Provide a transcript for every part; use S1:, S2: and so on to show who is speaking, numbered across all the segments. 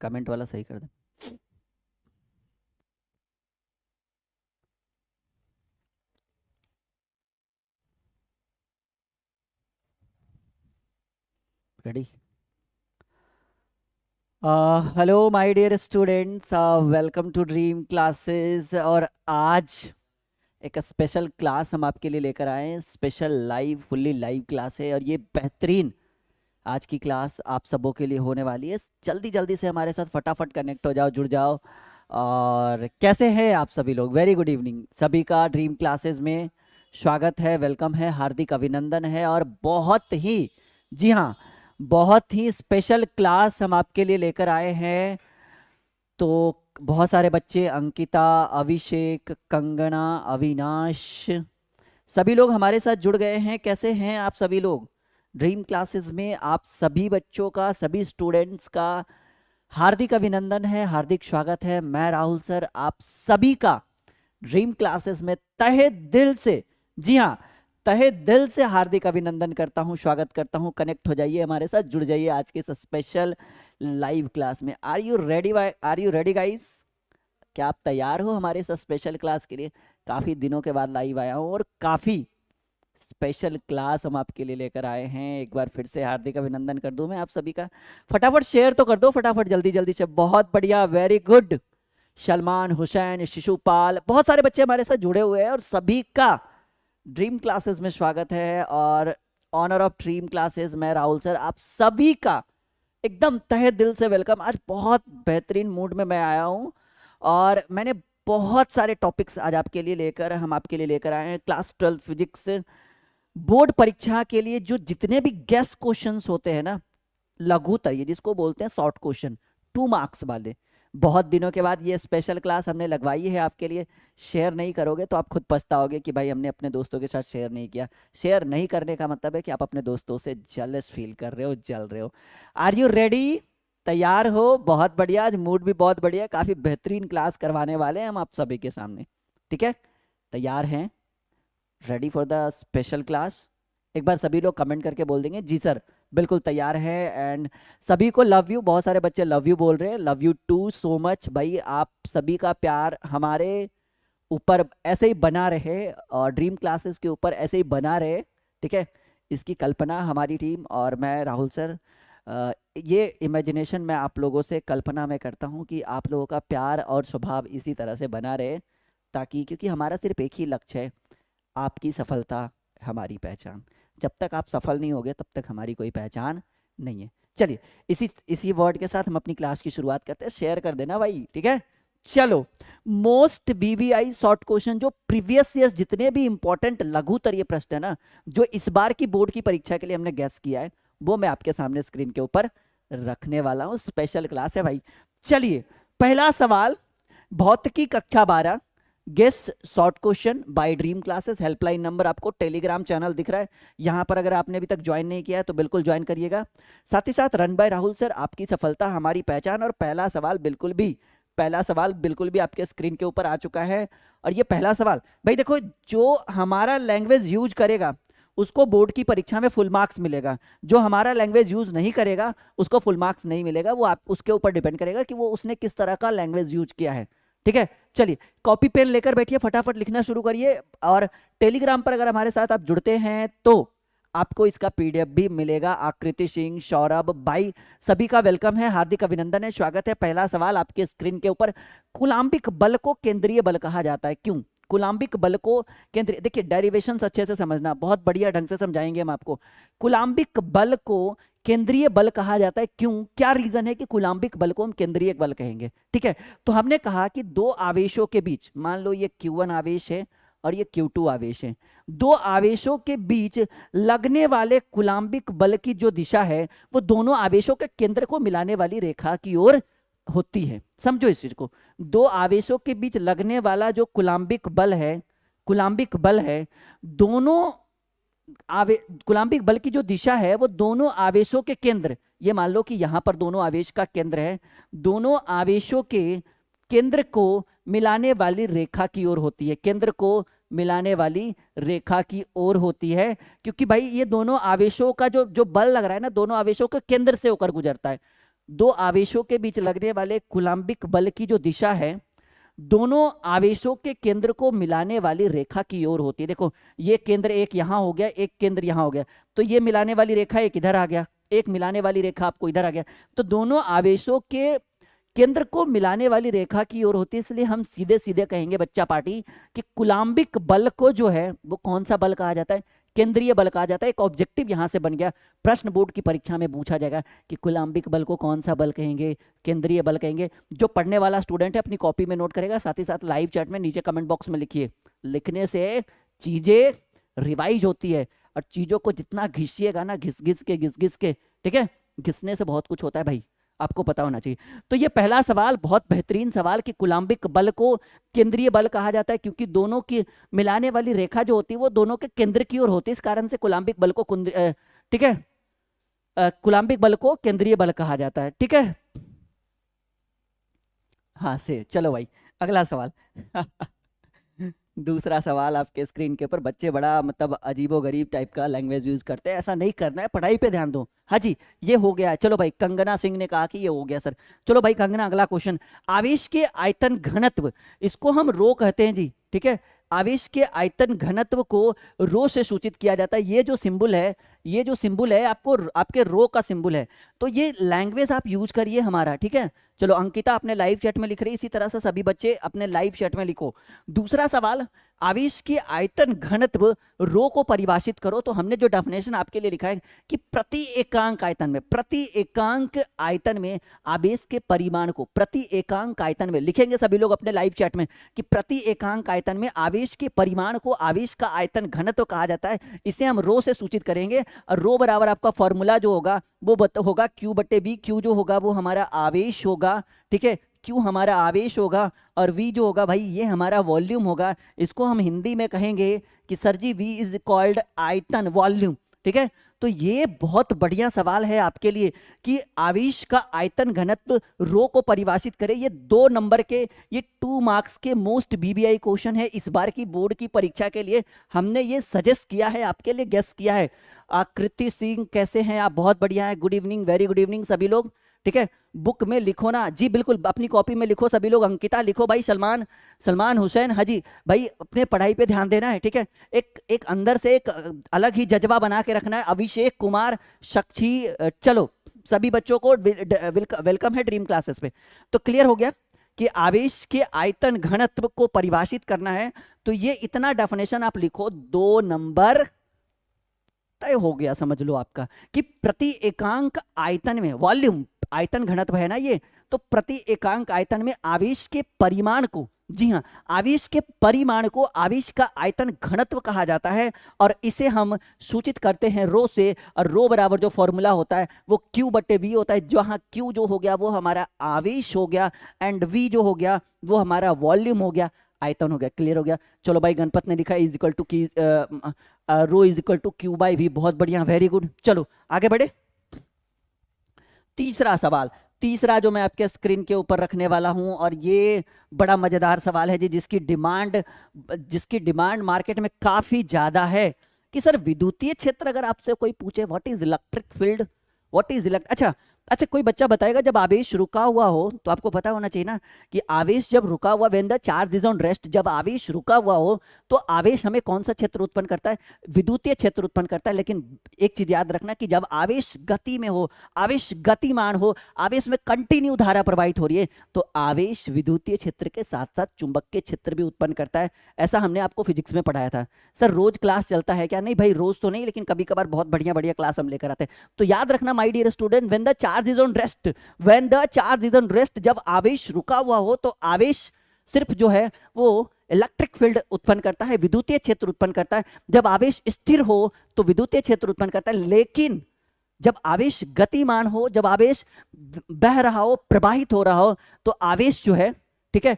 S1: Comment वाला सही कर दे। Ready? Hello my dear students, welcome to dream classes. और आज एक स्पेशल क्लास हम आपके लिए लेकर आए हैं। Special live, fully live class है और ये बेहतरीन आज की क्लास आप सबों के लिए होने वाली है। जल्दी जल्दी से हमारे साथ फटाफट कनेक्ट हो जाओ, जुड़ जाओ। और कैसे हैं आप सभी लोग? वेरी गुड इवनिंग सभी का। ड्रीम क्लासेस में स्वागत है, वेलकम है, हार्दिक अभिनंदन है। और बहुत ही, जी हाँ, बहुत ही स्पेशल क्लास हम आपके लिए लेकर आए हैं। तो बहुत सारे बच्चे, अंकिता, अभिषेक, कंगना, अविनाश, सभी लोग हमारे साथ जुड़ गए हैं। कैसे हैं आप सभी लोग? ड्रीम क्लासेस में आप सभी बच्चों का, सभी स्टूडेंट्स का हार्दिक अभिनंदन है, हार्दिक स्वागत है। मैं राहुल सर आप सभी का ड्रीम क्लासेस में तहे दिल से, जी हाँ, तहे दिल से हार्दिक अभिनंदन करता हूँ, स्वागत करता हूँ। कनेक्ट हो जाइए हमारे साथ, जुड़ जाइए आज के इस स्पेशल लाइव क्लास में। Are you ready? Are you ready guys? क्या आप तैयार हो हमारे इस स्पेशल क्लास के लिए? काफ़ी दिनों के बाद लाइव आया हूँ और काफ़ी स्पेशल क्लास हम आपके लिए लेकर आए हैं। एक बार फिर से हार्दिक अभिनंदन कर दूं मैं आप सभी का। फटाफट शेयर तो कर दो, फटाफट जल्दी जल्दी से। बहुत बढ़िया, वेरी गुड। सलमान, हुसैन, शिशुपाल, बहुत सारे बच्चे हमारे साथ जुड़े हुए हैं और सभी का ड्रीम क्लासेस में स्वागत है। और ऑनर ऑफ ड्रीम क्लासेस मैं राहुल सर आप सभी का एकदम तहे दिल से वेलकम। आज बहुत बेहतरीन मूड में मैं आया हूं और मैंने बहुत सारे टॉपिक्स आज आपके लिए लेकर आए हैं। क्लास 12 फिजिक्स बोर्ड परीक्षा के लिए जो जितने भी गेस क्वेश्चंस होते हैं ना, लघुत्तर, ये जिसको बोलते हैं शॉर्ट क्वेश्चन, 2 मार्क्स वाले, बहुत दिनों के बाद ये स्पेशल क्लास हमने लगवाई है आपके लिए। शेयर नहीं करोगे तो आप खुद पछताओगे कि भाई हमने अपने दोस्तों के साथ शेयर नहीं किया। शेयर नहीं करने का मतलब है कि आप अपने दोस्तों से जेलस फील कर रहे हो, जल रहे हो। Are you ready? तैयार हो? बहुत बढ़िया, आज मूड भी बहुत बढ़िया, काफी बेहतरीन क्लास करवाने वाले हैं हम आप सभी के सामने। ठीक है, तैयार हैं? Ready for the special class? एक बार सभी लोग कमेंट करके बोल देंगे जी सर बिल्कुल तैयार है। एंड सभी को लव यू, बहुत सारे बच्चे लव यू बोल रहे हैं। Love you too so much भाई। आप सभी का प्यार हमारे ऊपर ऐसे ही बना रहे और ड्रीम क्लासेस के ऊपर ऐसे ही बना रहे। ठीक है, इसकी कल्पना हमारी टीम और मैं राहुल सर, ये इमेजिनेशन मैं आप लोगों से कल्पना में करता हूँ कि आप लोगों का प्यार और स्वभाव इसी तरह से बना रहे, ताकि, क्योंकि हमारा सिर्फ एक ही लक्ष्य है, आपकी सफलता हमारी पहचान। जब तक आप सफल नहीं होगे तब तक हमारी कोई पहचान नहीं है। चलिए इसी वर्ड के साथ हम अपनी क्लास की शुरुआत करते हैं। शेयर कर देना भाई, ठीक है? चलो, मोस्ट बीबीआई शॉर्ट क्वेश्चन, जो प्रीवियस ईयर्स जितने भी इंपॉर्टेंट लघुत्तरीय प्रश्न है ना, जो इस बार की बोर्ड की परीक्षा के लिए हमने गैस किया है, वो मैं आपके सामने स्क्रीन के ऊपर रखने वाला हूं। स्पेशल क्लास है भाई। चलिए, पहला सवाल, भौतिकी कक्षा 12 guess short question by dream classes. Helpline number आपको टेलीग्राम चैनल दिख रहा है यहां पर, अगर आपने अभी तक ज्वाइन नहीं किया है तो बिल्कुल ज्वाइन करिएगा। साथ ही साथ रन बाय राहुल सर, आपकी सफलता हमारी पहचान। और पहला सवाल बिल्कुल भी आपके स्क्रीन के ऊपर आ चुका है। और ये पहला सवाल भाई देखो, जो हमारा लैंग्वेज यूज करेगा उसको बोर्ड की परीक्षा में फुल मार्क्स मिलेगा, जो हमारा लैंग्वेज यूज नहीं करेगा उसको फुल मार्क्स नहीं मिलेगा। वो आप उसके ऊपर डिपेंड करेगा कि वो उसने किस तरह का लैंग्वेज यूज किया है। ठीक है, चलिए कॉपी पेन लेकर बैठिए, फटाफट लिखना शुरू करिए। और टेलीग्राम पर अगर हमारे साथ आप जुड़ते हैं तो आपको इसका पीडीएफ भी मिलेगा। आकृति सिंह, सौरभ भाई, सभी का वेलकम है, हार्दिक अभिनंदन है, स्वागत है। पहला सवाल आपके स्क्रीन के ऊपर, कूलाम्बिक बल को केंद्रीय बल कहा जाता है, क्यों? कूलाम्बिक बल को केंद्रीय, देखिए डेरिवेशन अच्छे से समझना, बहुत बढ़िया ढंग से समझाएंगे हम आपको। कूलाम्बिक बल को केंद्रीय बल कहा जाता है, क्यों? क्या रीजन है कि कूलाम्बिक बल को हम केंद्रीय बल कहेंगे? ठीक है, तो हमने कहा कि दो आवेशों के बीच, मान लो ये Q1 आवेश है और ये Q2 आवेश है, दो आवेशों के बीच लगने वाले कूलाम्बिक बल की जो दिशा है वो दोनों आवेशों के केंद्र को मिलाने वाली रेखा की ओर होती है। समझो इस चीज को, दो आवेशों के बीच लगने वाला जो कूलाम्बिक बल है, दोनों कूलाम्बिक बल की जो दिशा है वो दोनों आवेशों के केंद्र, ये मान लो कि यहां पर दोनों आवेश का केंद्र है, दोनों आवेशों के केंद्र को मिलाने वाली रेखा की ओर होती है, केंद्र को मिलाने वाली रेखा की ओर होती है। क्योंकि भाई ये दोनों आवेशों का जो बल लग रहा है ना, दोनों आवेशों के केंद्र से होकर गुजरता है। दो आवेशों के बीच लगने वाले कूलाम्बिक बल की जो दिशा है दोनों आवेशों के केंद्र को मिलाने वाली रेखा की ओर होती है। देखो ये केंद्र एक यहां हो गया, एक केंद्र यहां हो गया, तो ये मिलाने वाली रेखा एक इधर आ गया, एक मिलाने वाली रेखा आपको इधर आ गया, तो दोनों आवेशों के केंद्र को मिलाने वाली रेखा की ओर होती है। इसलिए हम सीधे सीधे कहेंगे बच्चा पार्टी कि कूलाम्बिक बल को जो है वो कौन सा बल कहा जाता है? केंद्रीय बल कहा जाता है। एक ऑब्जेक्टिव यहां से बन गया, प्रश्न बोर्ड की परीक्षा में पूछा जाएगा कि कूलाम्बिक बल को कौन सा बल कहेंगे, केंद्रीय बल कहेंगे। जो पढ़ने वाला स्टूडेंट है अपनी कॉपी में नोट करेगा, साथ ही साथ लाइव चैट में नीचे कमेंट बॉक्स में लिखिए। लिखने से चीजें रिवाइज होती है और चीजों को जितना घिसिएगा ना, घिस घिस के, ठीक है, घिसने से बहुत कुछ होता है भाई, आपको पता होना चाहिए। तो ये पहला सवाल बहुत बेहतरीन सवाल कि कूलाम्बिक बल को केंद्रीय बल कहा जाता है क्योंकि दोनों की मिलाने वाली रेखा जो होती है वो दोनों के केंद्र की ओर होती है, इस कारण से कूलाम्बिक बल को ठीक है, कूलाम्बिक बल को केंद्रीय बल कहा जाता है। ठीक है, हाँ से चलो भाई अगला सवाल दूसरा सवाल आपके स्क्रीन के ऊपर। बच्चे बड़ा मतलब अजीबोगरीब टाइप का लैंग्वेज यूज करते हैं, ऐसा नहीं करना है, पढ़ाई पे ध्यान दो। हाँ जी ये हो गया। चलो भाई कंगना सिंह ने कहा कि ये हो गया सर। चलो भाई कंगना अगला क्वेश्चन, आवेश के आयतन घनत्व, इसको हम रो कहते हैं जी, ठीक है, आवेश के आयतन घनत्व को रो से सूचित किया जाता है। ये जो सिंबल है, ये जो सिंबल है आपको आपके रो का सिंबल है, तो ये लैंग्वेज आप यूज करिए हमारा, ठीक है। चलो अंकिता अपने लाइव चैट में लिख रही है, इसी तरह से सभी बच्चे अपने लाइव चैट में लिखो। दूसरा सवाल, आवेश की आयतन घनत्व रो को परिभाषित करो। तो हमने जो डेफिनेशन आपके लिए लिखा है कि प्रति एकांक आयतन में, प्रति एकांक आयतन में आवेश के परिमाण को, प्रति एकांक आयतन में लिखेंगे सभी लोग अपने लाइव चैट में कि प्रति एकांक आयतन में आवेश के परिमाण को आवेश का आयतन घनत्व कहा जाता है। इसे हम रो से सूचित करेंगे और रो बराबर आपका फॉर्मूला जो होगा वो होगा Q बटे B। Q जो होगा वो हमारा आवेश होगा, ठीक है, Q हमारा आवेश होगा और V जो होगा भाई ये हमारा वॉल्यूम होगा। इसको हम हिंदी में कहेंगे कि sir ji V is called आयतन, वॉल्यूम, ठीक है। तो ये बहुत बढ़िया सवाल है आपके लिए कि आवेश का आयतन घनत्व रो को परिभाषित करें। ये 2 नंबर के, ये 2 मार्क्स के मोस्ट बीबीआई क्वेश्चन है इस बार की बोर्ड की परीक्षा के लिए। हमने ये सजेस्ट किया है आपके लिए, गेस किया है। आकृति सिंह कैसे हैं आप? बहुत बढ़िया है, good evening, very good evening सभी लोग, ठीक है। बुक में लिखो ना जी, बिल्कुल अपनी कॉपी में लिखो सभी लोग। अंकिता लिखो भाई, सलमान हुसैन, हाजी भाई अपने पढ़ाई पे ध्यान देना है, ठीक है। एक अंदर से एक अलग ही जज्बा बना के रखना है। अभिषेक कुमार, साक्षी, चलो सभी बच्चों को वेलकम है ड्रीम क्लासेस पे। तो क्लियर हो गया कि आवेश के आयतन घनत्व को परिभाषित करना है। तो ये इतना डेफिनेशन आप लिखो, 2 नंबर तय हो गया, समझ लो आपका कि प्रति एकांक आयतन में, वॉल्यूम आयतन घनत्व है ना ये, तो प्रति एकांक आयतन में आवेश के परिमाण को, जी हाँ, आवेश के परिमाण को आवेश का आयतन घनत्व कहा जाता है और इसे हम सूचित करते हैं रो से। और रो बराबर जो फॉर्मूला होता है वो Q बटे V होता है, जहां Q जो हो गया वो हमारा आवेश हो गया एंड V जो हो गया वो हमारा वॉल्यूम हो गया, आयतन हो गया। क्लियर हो गया। चलो भाई गणपत ने लिखा इज इक्वल टू की rho is equal to Q by V, बहुत बढ़िया, वेरी गुड। चलो आगे बढ़े। तीसरा सवाल, तीसरा जो मैं आपके स्क्रीन के ऊपर रखने वाला हूं, और ये बड़ा मजेदार सवाल है जी, जिसकी डिमांड मार्केट में काफी ज्यादा है कि सर विद्युतीय क्षेत्र अगर आपसे कोई पूछे what is electric field, what is अच्छा कोई बच्चा बताएगा जब आवेश रुका हुआ हो, तो आपको पता होना चाहिए ना कि आवेश जब रुका हुआ, when the charge is on rest, जब आवेश रुका हुआ हो तो आवेश हमें कौन सा क्षेत्र उत्पन्न करता है? विद्युतीय क्षेत्र उत्पन्न करता है। लेकिन एक चीज याद रखना कि जब आवेश गति में हो, आवेश गतिमान हो, आवेश में कंटिन्यू धारा प्रवाहित हो रही है, तो आवेश विद्युतीय क्षेत्र के साथ साथ चुंबकीय क्षेत्र भी उत्पन्न करता है। ऐसा हमने आपको फिजिक्स में पढ़ाया था। सर रोज क्लास चलता है क्या? नहीं भाई रोज तो नहीं, लेकिन कभी कभार बहुत बढ़िया बढ़िया क्लास हम लेकर आते हैं। तो याद रखना my dear student, when the charge is on rest, when the charge is on rest, जब आवेश रुका हुआ हो तो आवेश सिर्फ जो है वो इलेक्ट्रिक फील्ड उत्पन्न करता है, विद्युतीय क्षेत्र उत्पन्न करता है। जब आवेश स्थिर हो तो विद्युतीय क्षेत्र उत्पन्न करता है। लेकिन जब आवेश गतिमान हो, जब आवेश बह रहा हो, प्रवाहित हो रहा हो, तो आवेश जो है ठीक है।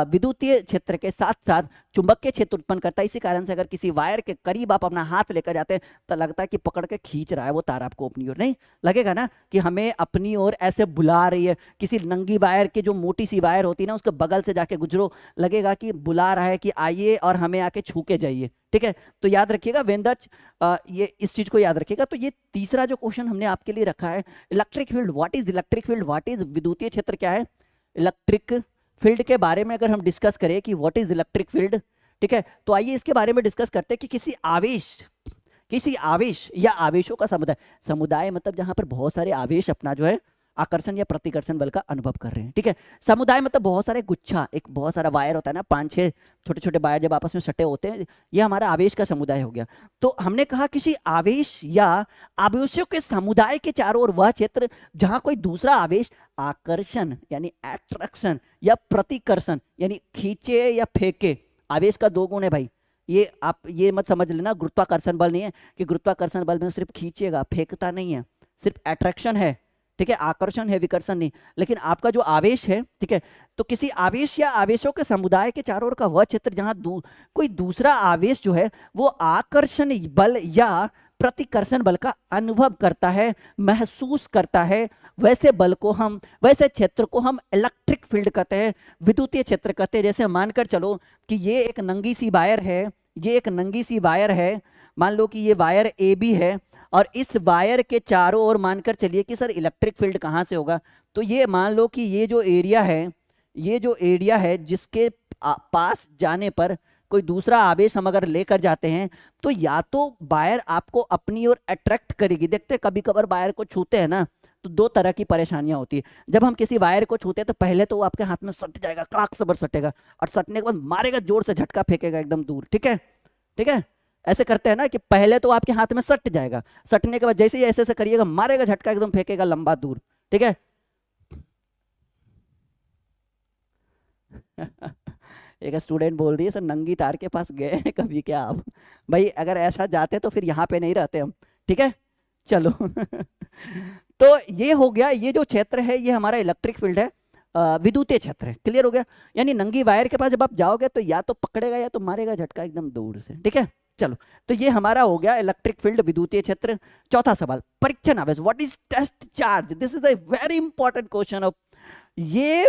S1: विद्युतीय क्षेत्र के साथ साथ चुंबकीय क्षेत्र उत्पन्न करता है। इसी कारण से अगर किसी वायर के करीब आप अपना हाथ लेकर जाते हैं तो लगता है कि पकड़ के खींच रहा है वो तार आपको अपनी ओर, नहीं लगेगा ना कि हमें अपनी ओर ऐसे बुला रही है। किसी नंगी वायर की जो मोटी सी वायर होती है ना, उसके बगल से जाके गुजरो, लगेगा कि बुला रहा है कि आइए और हमें आके छू के जाइए। ठीक है, तो याद रखिएगा वेंदर्च, ये इस चीज को याद रखिएगा। तो ये तीसरा जो क्वेश्चन हमने आपके लिए रखा है, electric field, what is electric field, what is विद्युतीय क्षेत्र क्या है। इलेक्ट्रिक फील्ड के बारे में अगर हम डिस्कस करें कि व्हाट इज इलेक्ट्रिक फील्ड, ठीक है, तो आइए इसके बारे में डिस्कस करते हैं कि किसी आवेश या आवेशों का समुदाय, समुदाय मतलब जहां पर बहुत सारे आवेश अपना जो है आकर्षण या प्रतिकर्षण बल का अनुभव कर रहे हैं। ठीक है, समुदाय मतलब बहुत सारे गुच्छा, एक बहुत सारा वायर होता है ना, 5-6 छोटे छोटे वायर जब आपस में सटे होते हैं, ये हमारा आवेश का समुदाय हो गया। तो हमने कहा किसी आवेश या आवेशों के समुदाय के चारों ओर वह क्षेत्र जहां कोई दूसरा आवेश आकर्षण यानी अट्रैक्शन या प्रतिकर्षण यानी खींचे या फेंके, आवेश का दो गुण है भाई, ये आप ये मत समझ लेना गुरुत्वाकर्षण बल नहीं है कि गुरुत्वाकर्षण बल में सिर्फ खींचेगा फेंकता नहीं है, सिर्फ अट्रैक्शन है। ठीक है, आकर्षण है, विकर्षण नहीं। लेकिन आपका जो आवेश है, ठीक है, तो किसी आवेश या आवेशों के समुदाय के चारों ओर का वह क्षेत्र जहां कोई दूसरा आवेश जो है वो आकर्षण बल या प्रतिकर्षण बल का अनुभव करता है, महसूस करता है, वैसे बल को हम, वैसे क्षेत्र को हम इलेक्ट्रिक फील्ड कहते हैं, विद्युतीय क्षेत्र कहते हैं। जैसे मानकर चलो कि ये एक नंगी सी वायर है, ये एक नंगी सी वायर है, मान लो कि ये वायर ए बी है और इस वायर के चारों ओर मानकर चलिए कि सर इलेक्ट्रिक फील्ड कहाँ से होगा, तो ये मान लो कि ये जो एरिया है, ये जो एरिया है जिसके पास जाने पर कोई दूसरा आवेश हम अगर लेकर जाते हैं तो या तो वायर आपको अपनी ओर अट्रैक्ट करेगी। देखते हैं कभी कभार वायर को छूते हैं ना तो दो तरह की परेशानियां होती है। जब हम किसी वायर को छूते हैं तो पहले तो वो आपके हाथ में सट जाएगा, कड़ाक से सटेगा, और सटने के बाद मारेगा, जोर से झटका फेंकेगा एकदम दूर। ठीक है, ठीक है, ऐसे करते हैं ना कि पहले तो आपके हाथ में सट जाएगा, सटने के बाद जैसे ही ऐसे ऐसे करिएगा मारेगा झटका, एकदम फेंकेगा लंबा दूर। ठीक है एक स्टूडेंट बोल रही है सर नंगी तार के पास गए हैं कभी क्या आप? भाई अगर ऐसा जाते तो फिर यहाँ पे नहीं रहते हम। ठीक है, चलो तो ये हो गया, ये जो क्षेत्र है ये हमारा इलेक्ट्रिक फील्ड है, विद्युतीय क्षेत्र है। क्लियर हो गया? यानी नंगी वायर के पास जब आप जाओगे तो या तो पकड़ेगा या तो मारेगा झटका एकदम दूर से। ठीक है, चलो तो ये हमारा हो गया इलेक्ट्रिक फील्ड, विद्युतीय क्षेत्र। चौथा सवाल, परीक्षण आवेश, what is test charge? This is a very important question of, ये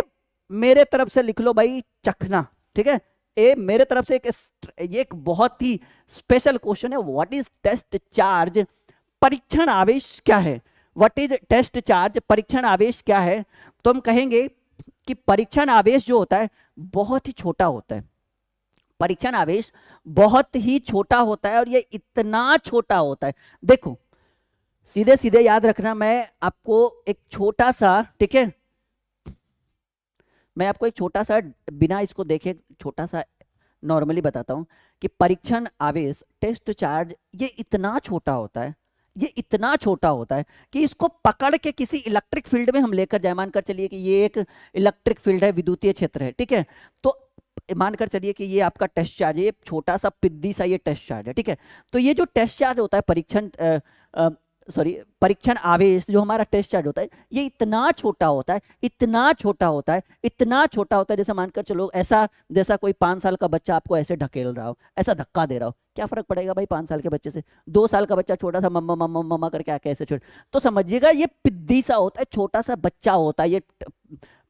S1: मेरे तरफ से लिख लो भाई चखना। ठीक है, ये मेरे तरफ से ये एक बहुत ही स्पेशल क्वेश्चन है। व्हाट इज टेस्ट चार्ज, परीक्षण आवेश क्या है? व्हाट इज टेस्ट चार्ज, परीक्षण आवेश क्या है? तो हम कहेंगे कि परीक्षण आवेश जो होता है बहुत ही छोटा होता है। परीक्षण आवेश बहुत ही छोटा होता है और ये इतना छोटा होता है, देखो सीधे सीधे याद रखना, मैं आपको एक छोटा सा, ठीक है, मैं आपको एक छोटा सा बिना इसको देखे छोटा सा नॉर्मली बताता हूं कि परीक्षण आवेश टेस्ट चार्ज ये इतना छोटा होता है, ये इतना छोटा होता है कि इसको पकड़ के किसी इलेक्ट्रिक फील्ड में हम लेकर जाए। मानकर चलिए कि ये एक इलेक्ट्रिक फील्ड है, विद्युतीय क्षेत्र है। ठीक है, तो मानकर चलिए कि ये आपका टेस्ट चार्ज है, ये छोटा सा पिद्दी सा ये टेस्ट चार्ज है। ठीक है, तो ये जो टेस्ट चार्ज होता है परीक्षण आवेश जो हमारा टेस्ट चार्ज होता है ये इतना छोटा होता है, इतना छोटा होता है, इतना छोटा होता है, जैसे मानकर चलो ऐसा, जैसा कोई 5 साल का बच्चा आपको ऐसे ढकेल रहा हो, ऐसा धक्का दे रहा हो, क्या फर्क पड़ेगा भाई 5 साल के बच्चे से? 2 साल का बच्चा छोटा सा मम्मा मम्मा मम्मा करके आके ऐसे छोड़, तो समझिएगा ये पिद्दी सा होता है, छोटा सा बच्चा होता है ये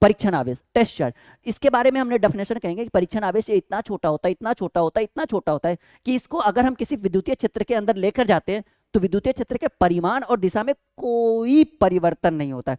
S1: परीक्षण आवेश, टेस्ट चार्ज। इसके बारे में हमने डेफिनेशन कहेंगे कि परीक्षण आवेश ये इतना छोटा होता है, इतना छोटा होता है, इतना छोटा होता है कि इसको अगर हम किसी विद्युतीय क्षेत्र के अंदर लेकर जाते हैं तो विद्युतीय क्षेत्र के परिमाण और दिशा में कोई परिवर्तन नहीं होता है।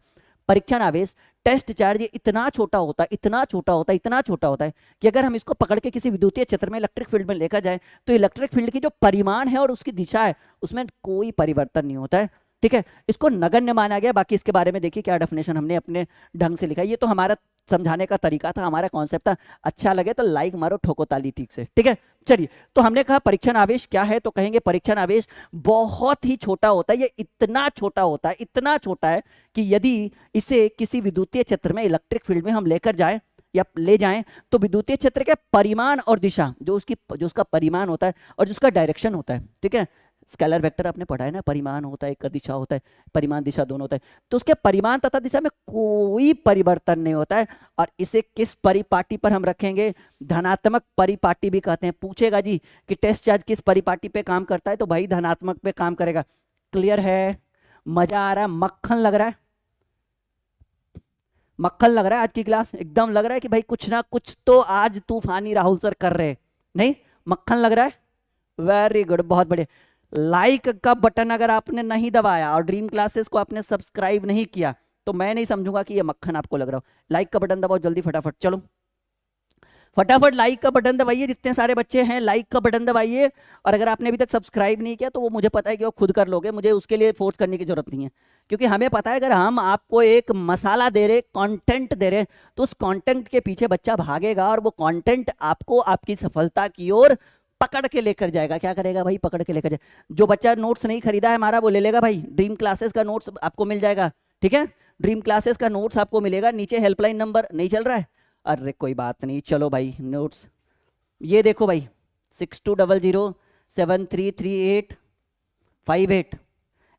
S1: परीक्षण आवेश टेस्ट चार्ज ये इतना छोटा होता है, इतना छोटा होता है, इतना छोटा होता है कि अगर हम इसको पकड़ के किसी विद्युतीय क्षेत्र में इलेक्ट्रिक फील्ड में लेकर जाए तो इलेक्ट्रिक फील्ड की जो परिमाण है और उसकी दिशा है उसमें कोई परिवर्तन नहीं होता है। ठीक है, इसको नगण्य माना गया। बाकी इसके बारे में देखिए क्या डेफिनेशन हमने अपने ढंग से लिखा है, ये तो हमारा समझाने का तरीका था, हमारा कॉन्सेप्ट था। अच्छा लगे तो लाइक मारो, ठोको ताली ठीक से। ठीक है, चलिए तो हमने कहा परीक्षण आवेश क्या है, तो कहेंगे परीक्षण आवेश बहुत ही छोटा होता है, ये इतना छोटा होता है, इतना छोटा है कि यदि इसे किसी विद्युतीय क्षेत्र में इलेक्ट्रिक फील्ड में हम लेकर जाएं या ले जाएं तो विद्युतीय क्षेत्र के परिमाण और दिशा, जो उसका परिमाण होता है और जिसका डायरेक्शन होता है, ठीक है, स्केलर वेक्टर आपने पढ़ा है ना, परिमाण होता है, एक दिशा होता है, परिमाण दिशा दोनों होता है, तो उसके परिमाण तथा दिशा में कोई परिवर्तन नहीं होता है। और इसे किस परिपाटी पर हम रखेंगे? धनात्मक परिपाटी भी कहते हैं। पूछेगा जी कि टेस्ट चार्ज किस परिपाटी पे काम करता है, तो भाई धनात्मक पे काम करेगा। क्लियर है? मजा आ रहा है? मक्खन लग रहा है? मक्खन लग रहा है आज की क्लास? एकदम लग रहा है कि भाई कुछ ना कुछ तो आज तूफानी राहुल सर कर रहे हैं, नहीं? मक्खन लग रहा है? वेरी गुड, बहुत बढ़िया। लाइक का बटन अगर आपने नहीं दबाया और ड्रीम क्लासेस को आपने सब्सक्राइब नहीं किया तो मैं नहीं समझूंगा कि ये मक्खन आपको लग रहा हो। लाइक का बटन दबाओ जल्दी फटाफट, चलो फटाफट लाइक का बटन दबाइए, जितने सारे बच्चे हैं लाइक का बटन दबाइए। और अगर आपने अभी तक सब्सक्राइब नहीं किया तो वो मुझे पता है कि वो खुद कर लोगे, मुझे उसके लिए फोर्स करने की जरूरत नहीं है, क्योंकि हमें पता है अगर हम आपको एक मसाला दे रहे, कंटेंट दे रहे, तो उस कंटेंट के पीछे बच्चा भागेगा और वो कंटेंट आपको आपकी सफलता की ओर पकड़ के लेकर जाएगा। क्या करेगा भाई? पकड़ के लेकर जाएगा। जो बच्चा नोट्स नहीं खरीदा है हमारा वो ले लेगा भाई, ड्रीम क्लासेस का नोट्स आपको मिल जाएगा, ठीक है? ड्रीम क्लासेस का नोट्स आपको मिलेगा, नीचे हेल्पलाइन नंबर नहीं चल रहा है? अरे कोई बात नहीं, चलो भाई नोट्स ये देखो भाई, 6200733858।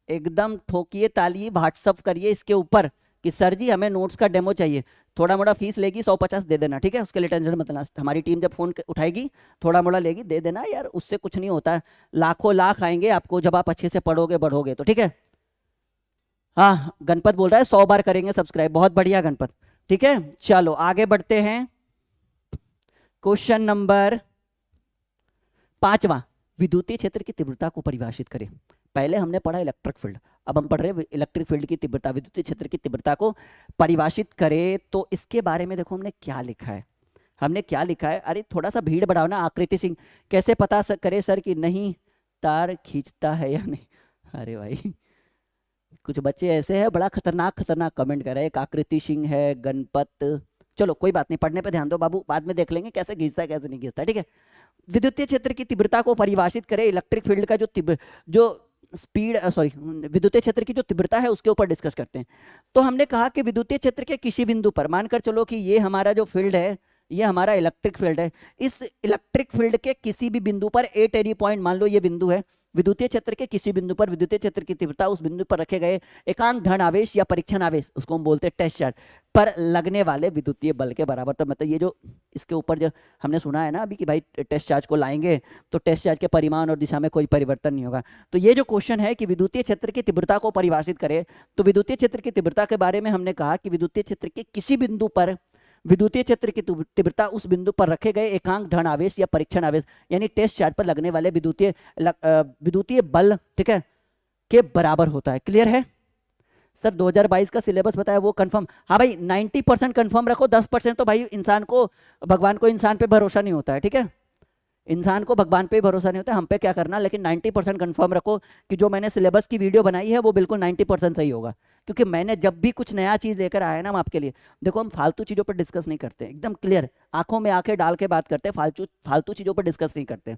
S1: एकदम ठोकिए ताली, व्हाट्सअप करिए इसके ऊपर कि सर जी हमें नोट्स का डेमो चाहिए। थोड़ा मोड़ा फीस लेगी, 150 दे देना, ठीक है? उसके लिए टेंशन मत लेना, हमारी टीम जब फोन उठाएगी थोड़ा मोड़ा लेगी, दे देना यार, उससे कुछ नहीं होता है। लाखों लाख आएंगे आपको जब आप अच्छे से पढ़ोगे बढ़ोगे तो, ठीक है? हाँ गणपत बोल रहा है 100 बार करेंगे सब्सक्राइब, बहुत बढ़िया गणपत, ठीक है? चलो आगे बढ़ते हैं। क्वेश्चन नंबर 5वां, विद्युतीय क्षेत्र की तीव्रता को परिभाषित करें। पहले हमने पढ़ा इलेक्ट्रिक फील्ड, अब हम पढ़ रहे हैं इलेक्ट्रिक फील्ड की तीव्रता, विद्युतीय क्षेत्र की तीव्रता को परिभाषित करें। तो इसके बारे में देखो हमने क्या लिखा है, हमने क्या लिखा है। अरे थोड़ा सा भीड़ बढ़ाओ ना। आकृति सिंह, कैसे पता करे सर कि नहीं तार खींचता है या नहीं? अरे भाई कुछ बच्चे ऐसे हैं बड़ा खतरनाक खतरनाक कमेंट कर रहे हैं। एक आकृति सिंह है, गणपत, चलो कोई बात नहीं, पढ़ने पे ध्यान दो बाबू, बाद में देख लेंगे कैसे खींचता है कैसे नहीं खींचता, ठीक है? विद्युतीय क्षेत्र की तीव्रता को परिभाषित करें। इलेक्ट्रिक फील्ड का जो स्पीड सॉरी विद्युतीय क्षेत्र की जो तीव्रता है उसके ऊपर डिस्कस करते हैं। तो हमने कहा कि विद्युतीय क्षेत्र के किसी बिंदु पर, मानकर चलो कि ये हमारा जो फील्ड है ये हमारा इलेक्ट्रिक फील्ड है, इस इलेक्ट्रिक फील्ड के किसी भी बिंदु पर एट एनी पॉइंट, मान लो ये बिंदु है, विद्युतीय क्षेत्र के किसी बिंदु पर विद्युतीय क्षेत्र की तीव्रता उस बिंदु पर रखे गए एकांक धन आवेश या परीक्षण आवेश, उसको हम बोलते हैं टेस्ट चार्ज, पर लगने वाले विद्युतीय बल के बराबर। तो मतलब ये जो इसके ऊपर जो हमने सुना है ना अभी कि भाई टेस्ट चार्ज को लाएंगे तो टेस्ट चार्ज के परिमाण और दिशा में कोई परिवर्तन नहीं होगा। तो ये जो क्वेश्चन है कि विद्युतीय क्षेत्र की तीव्रता को परिभाषित करें, तो विद्युतीय क्षेत्र की तीव्रता के बारे में हमने कहा कि विद्युतीय क्षेत्र के किसी बिंदु पर विद्युतीय क्षेत्र की तीव्रता उस बिंदु पर रखे गए एकांक धन आवेश या परीक्षण आवेश यानी टेस्ट चार्ज पर लगने वाले विद्युतीय बल, ठीक है, के बराबर होता है। क्लियर है सर? 2022 का सिलेबस बताया वो कंफर्म? हाँ भाई 90% कंफर्म रखो, 10% तो भाई इंसान को, भगवान को इंसान पे भरोसा नहीं होता है, ठीक है? इंसान को भगवान पे ही भरोसा नहीं होता, हम पे क्या करना, लेकिन 90% कंफर्म रखो कि जो मैंने सिलेबस की वीडियो बनाई है वो बिल्कुल 90% सही होगा। क्योंकि मैंने जब भी कुछ नया चीज़ लेकर आया ना हम आपके लिए, देखो हम फालतू चीज़ों पर डिस्कस नहीं करते, एकदम क्लियर आंखों में आंखें डाल के बात करते हैं, फालतू चीज़ों पर डिस्कस नहीं करते।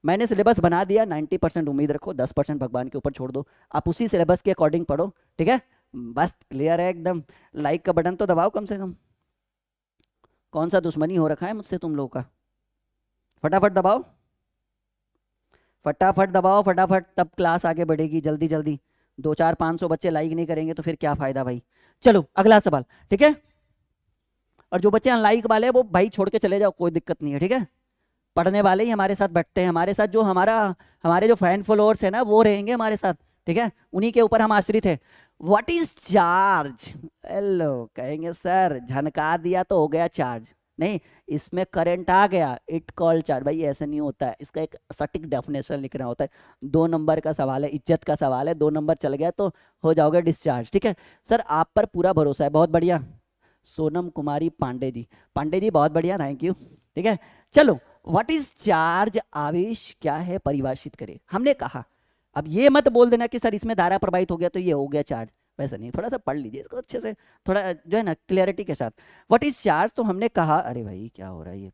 S1: मैंने सिलेबस बना दिया, 90% उम्मीद रखो, 10% भगवान के ऊपर छोड़ दो, आप उसी सिलेबस के अकॉर्डिंग पढ़ो, ठीक है? बस क्लियर है एकदम। लाइक का बटन तो दबाओ कम से कम, कौन सा दुश्मनी हो रखा है मुझसे तुम लोगों का? फटाफट दबाओ, फटाफट दबाओ फटाफट, तब क्लास आगे बढ़ेगी। जल्दी जल्दी, 2-4-500 बच्चे लाइक नहीं करेंगे तो फिर क्या फायदा भाई। चलो अगला सवाल, ठीक है? और जो बच्चे अनलाइक वाले हैं वो भाई छोड़ के चले जाओ, कोई दिक्कत नहीं है, ठीक है? पढ़ने वाले ही हमारे साथ बैठते हैं, हमारे साथ जो हमारे जो फैन फॉलोअर्स है ना वो रहेंगे हमारे साथ, ठीक है? उन्हीं के ऊपर हम आश्रित है। What is charge? हेलो, कहेंगे सर झनका दिया तो हो गया चार्ज, नहीं इसमें करंट आ गया, इट कॉल्ड चार्ज। भाई ऐसा नहीं होता है, इसका एक सटीक डेफिनेशन लिखना होता है। 2 नंबर का सवाल है, इज्जत का सवाल है, 2 नंबर चल गया तो हो जाओगे डिस्चार्ज, ठीक है? सर आप पर पूरा भरोसा है, बहुत बढ़िया। सोनम कुमारी पांडे जी, पांडे जी बहुत बढ़िया, थैंक यू, ठीक है? चलो व्हाट इज चार्ज, आवेश क्या है, परिभाषित करें। हमने कहा, अब ये मत बोल देना कि सर इसमें धारा प्रवाहित हो गया तो ये हो गया चार्ज, वैसा नहीं, थोड़ा सा पढ़ लीजिए इसको अच्छे से, थोड़ा जो है ना क्लियरिटी के साथ। व्हाट इज चार्ज, तो हमने कहा, अरे भाई क्या हो रहा है ये,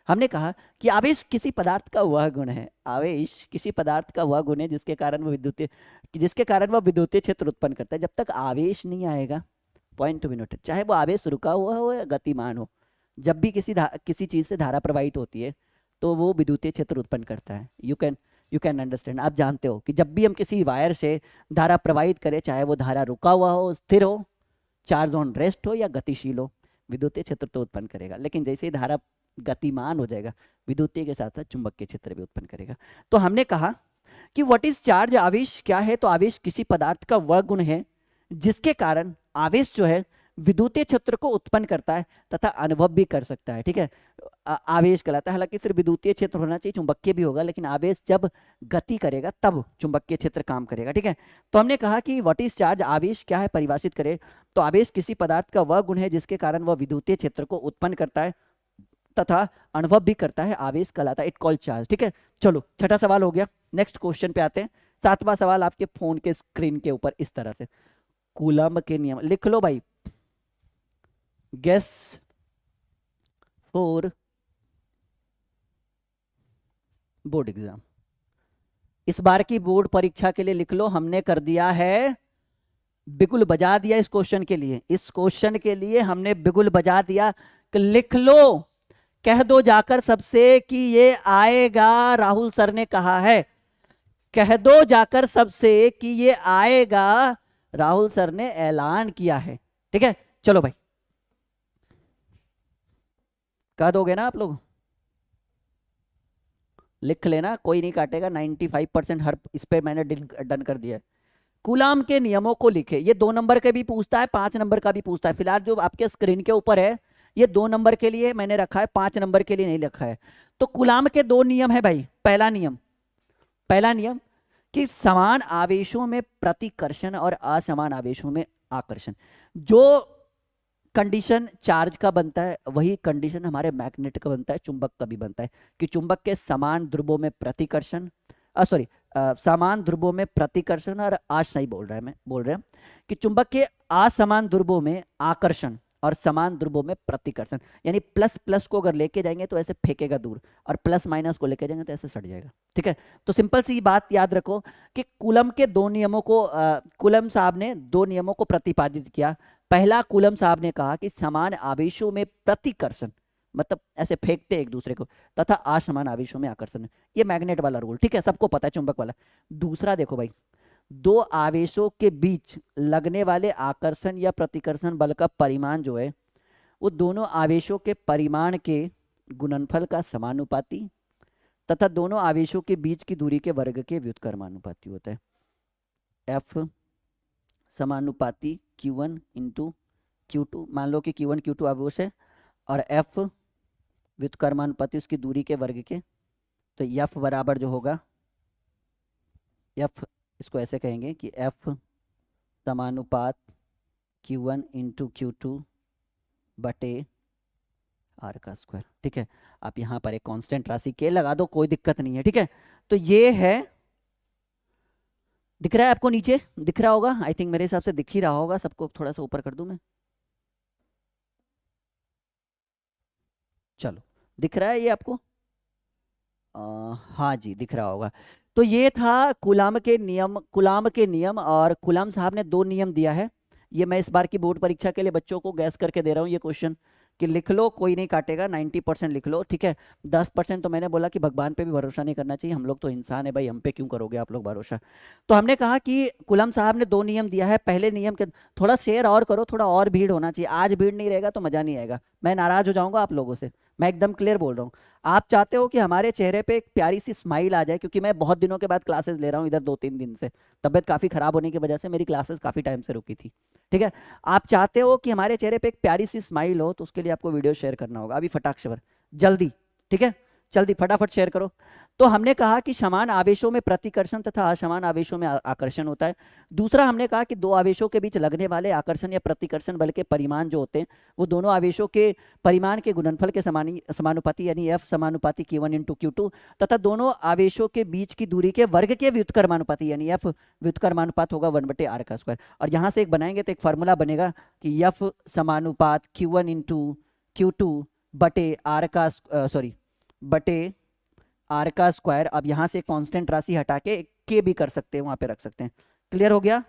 S1: हमने कहा कि आवेश किसी पदार्थ का वह गुण है, आवेश किसी पदार्थ का वह गुण है जिसके कारण वह विद्युतीय क्षेत्र उत्पन्न करता है। जब तक आवेश नहीं आएगा, पॉइंट टू बी नोटेड, चाहे वो आवेश रुका हुआ हो या गतिमान हो, जब भी किसी चीज से धारा प्रवाहित होती है तो वो विद्युतीय क्षेत्र उत्पन्न करता है। You can you can understand, आप जानते हो कि जब भी हम किसी वायर से धारा प्रवाहित करें, चाहे वो धारा रुका हुआ हो, स्थिर हो, चार्ज ऑन रेस्ट हो या गतिशील हो, विद्युतीय क्षेत्र तो उत्पन्न करेगा। लेकिन जैसे ही धारा गतिमान हो जाएगा, विद्युतीय के साथ साथ चुंबकीय क्षेत्र भी उत्पन्न करेगा। तो हमने कहा कि व्हाट इज चार्ज, आवेश क्या है? तो आवेश किसी पदार्थ का वह गुण है जिसके कारण आवेश जो है विद्युतीय क्षेत्र को उत्पन्न करता है तथा अनुभव भी कर सकता है। ठीक है, आवेश कहलाता है। हालांकि सिर्फ विद्युतीय क्षेत्र होना चाहिए, चुंबकीय भी होगा, लेकिन आवेश जब गति करेगा तब चुंबकीय क्षेत्र काम करेगा। ठीक है, तो हमने कहा कि व्हाट इज चार्ज, आवेश क्या है, परिभाषित करें तो आवेश किसी पदार्थ का वह गुण है जिसके कारण वह विद्युतीय क्षेत्र को उत्पन्न करता है तथा अनुभव भी करता है, आवेश कहलाता है, इट कॉल्ड चार्ज। ठीक है, चलो छठा सवाल हो गया। नेक्स्ट क्वेश्चन पे आते हैं। सातवां सवाल आपके फोन के स्क्रीन के ऊपर इस तरह से, कूलम्ब के नियम लिख लो भाई। गेस फॉर बोर्ड एग्जाम, इस बार की बोर्ड परीक्षा के लिए लिख लो, हमने कर दिया है बिगुल बजा दिया इस क्वेश्चन के लिए। इस क्वेश्चन के लिए हमने बिगुल बजा दिया कि लिख लो, कह दो जाकर सबसे कि ये आएगा, राहुल सर ने कहा है। कह दो जाकर सबसे कि ये आएगा, राहुल सर ने ऐलान किया है। ठीक है, चलो भाई, कह दोगे ना आप लोग? लिख लेना, कोई नहीं काटेगा। 95% हर इस पे मैंने डन कर दिया है। कूलाम के नियमों को लिखे। ये 2 नंबर के भी पूछता है, 5 नंबर का भी पूछता है। फिलहाल जो आपके स्क्रीन के ऊपर है ये 2 नंबर के लिए मैंने रखा है, 5 नंबर के लिए नहीं रखा है। तो कूलाम के 2 नियम है भाई। पहला नियम कि समान आवेशों में प्रतिकर्षण और असमान आवेशों में आकर्षण। जो कंडीशन चार्ज का बनता है वही कंडीशन हमारे मैग्नेट का बनता है, चुंबक का भी बनता है, कि चुंबक के समान ध्रुवों में प्रतिकर्षण, समान ध्रुवों में प्रतिकर्षण, और आज नहीं बोल रहे हैं कि चुंबक के असमान ध्रुवों में आकर्षण और समान ध्रुवों में प्रतिकर्षण। यानी प्लस प्लस को अगर लेके जाएंगे तो ऐसे फेंकेगा दूर, और प्लस माइनस को लेके जाएंगे तो ऐसे सट जाएगा। ठीक है, तो सिंपल सी बात याद रखो कि कूलम के 2 नियमों को कूलम साहब ने 2 नियमों को प्रतिपादित किया। पहला, कूलम साहब ने कहा कि समान आवेशों में प्रतिकर्षण, मतलब ऐसे फेंकते एक दूसरे को, तथा असमान आवेशों में आकर्षण। ये मैग्नेट वाला रूल, ठीक है, सबको पता है, चुंबक वाला। दूसरा देखो भाई, 2 आवेशों के बीच लगने वाले आकर्षण या प्रतिकर्षण बल का परिमाण जो है वो दोनों आवेशों के परिमाण के गुणनफल का समानुपाती तथा दोनों आवेशों के बीच की दूरी के वर्ग के व्युत्क्रमानुपाती होता है। F समानुपाती Q1 इंटू Q2, मान लो कि Q1 Q2 आवेश है और F व्युत्क्रमानुपाती उसकी दूरी के वर्ग के, तो F बराबर जो होगा, F इसको ऐसे कहेंगे कि F समानुपात Q1 इंटू Q2 बटे R का स्क्वायर। ठीक है, आप यहाँ पर एक कांस्टेंट राशि K लगा दो, कोई दिक्कत नहीं है। ठीक है, तो ये है, दिख रहा है आपको? नीचे दिख रहा होगा, आई थिंक मेरे हिसाब से दिख ही रहा होगा सबको। थोड़ा सा ऊपर कर दूं मैं, चलो दिख रहा है ये आपको? हाँ जी, दिख रहा होगा। तो ये था कूलाम के नियम, और कूलाम साहब ने 2 नियम दिया है। ये मैं इस बार की बोर्ड परीक्षा के लिए बच्चों को गैस करके दे रहा हूँ ये क्वेश्चन, कि लिख लो, कोई नहीं काटेगा, 90% लिख लो। ठीक है, 10% तो मैंने बोला कि भगवान पे भी भरोसा नहीं करना चाहिए, हम लोग तो इंसान है भाई, हम पे क्यों करोगे आप लोग भरोसा। तो हमने कहा कि कूलम साहब ने 2 नियम दिया है। पहले नियम के, थोड़ा शेयर और करो, थोड़ा और भीड़ होना चाहिए। आज भीड़ नहीं रहेगा तो मजा नहीं आएगा, मैं नाराज हो जाऊंगा आप लोगों से, मैं एकदम क्लियर बोल रहा हूँ। आप चाहते हो कि हमारे चेहरे पे एक प्यारी सी स्माइल आ जाए, क्योंकि मैं बहुत दिनों के बाद क्लासेस ले रहा हूँ इधर, 2-3 दिन से तबियत काफ़ी खराब होने की वजह से मेरी क्लासेस काफ़ी टाइम से रुकी थी। ठीक है, आप चाहते हो कि हमारे चेहरे पे एक प्यारी सी स्माइल हो, तो उसके लिए आपको वीडियो शेयर करना होगा अभी फटाक से, जल्दी। ठीक है, जल्दी फटाफट शेयर करो। तो हमने कहा कि समान आवेशों में प्रतिकर्षण तथा असमान आवेशों में आकर्षण होता है। दूसरा, हमने कहा कि 2 आवेशों के बीच लगने वाले आकर्षण या प्रतिकर्षण बल के परिमाण जो होते हैं वो दोनों आवेशों के परिमाण के गुणनफल के समानुपाती, यानी F समानुपाती Q1 इंटू Q2, तथा दोनों आवेशों के बीच की दूरी के वर्ग के व्युत्क्रमानुपाती, यानी F व्युत्क्रमानुपात होगा 1/r का स्क्वायर। और यहाँ से एक बनाएंगे तो एक फार्मूला बनेगा कि F समानुपात Q1 इंटू Q2 बटे R का स्क्वायर। अब यहाँ से कांस्टेंट राशि हटा के K भी कर सकते हैं, वहां पे रख सकते हैं। क्लियर हो गया?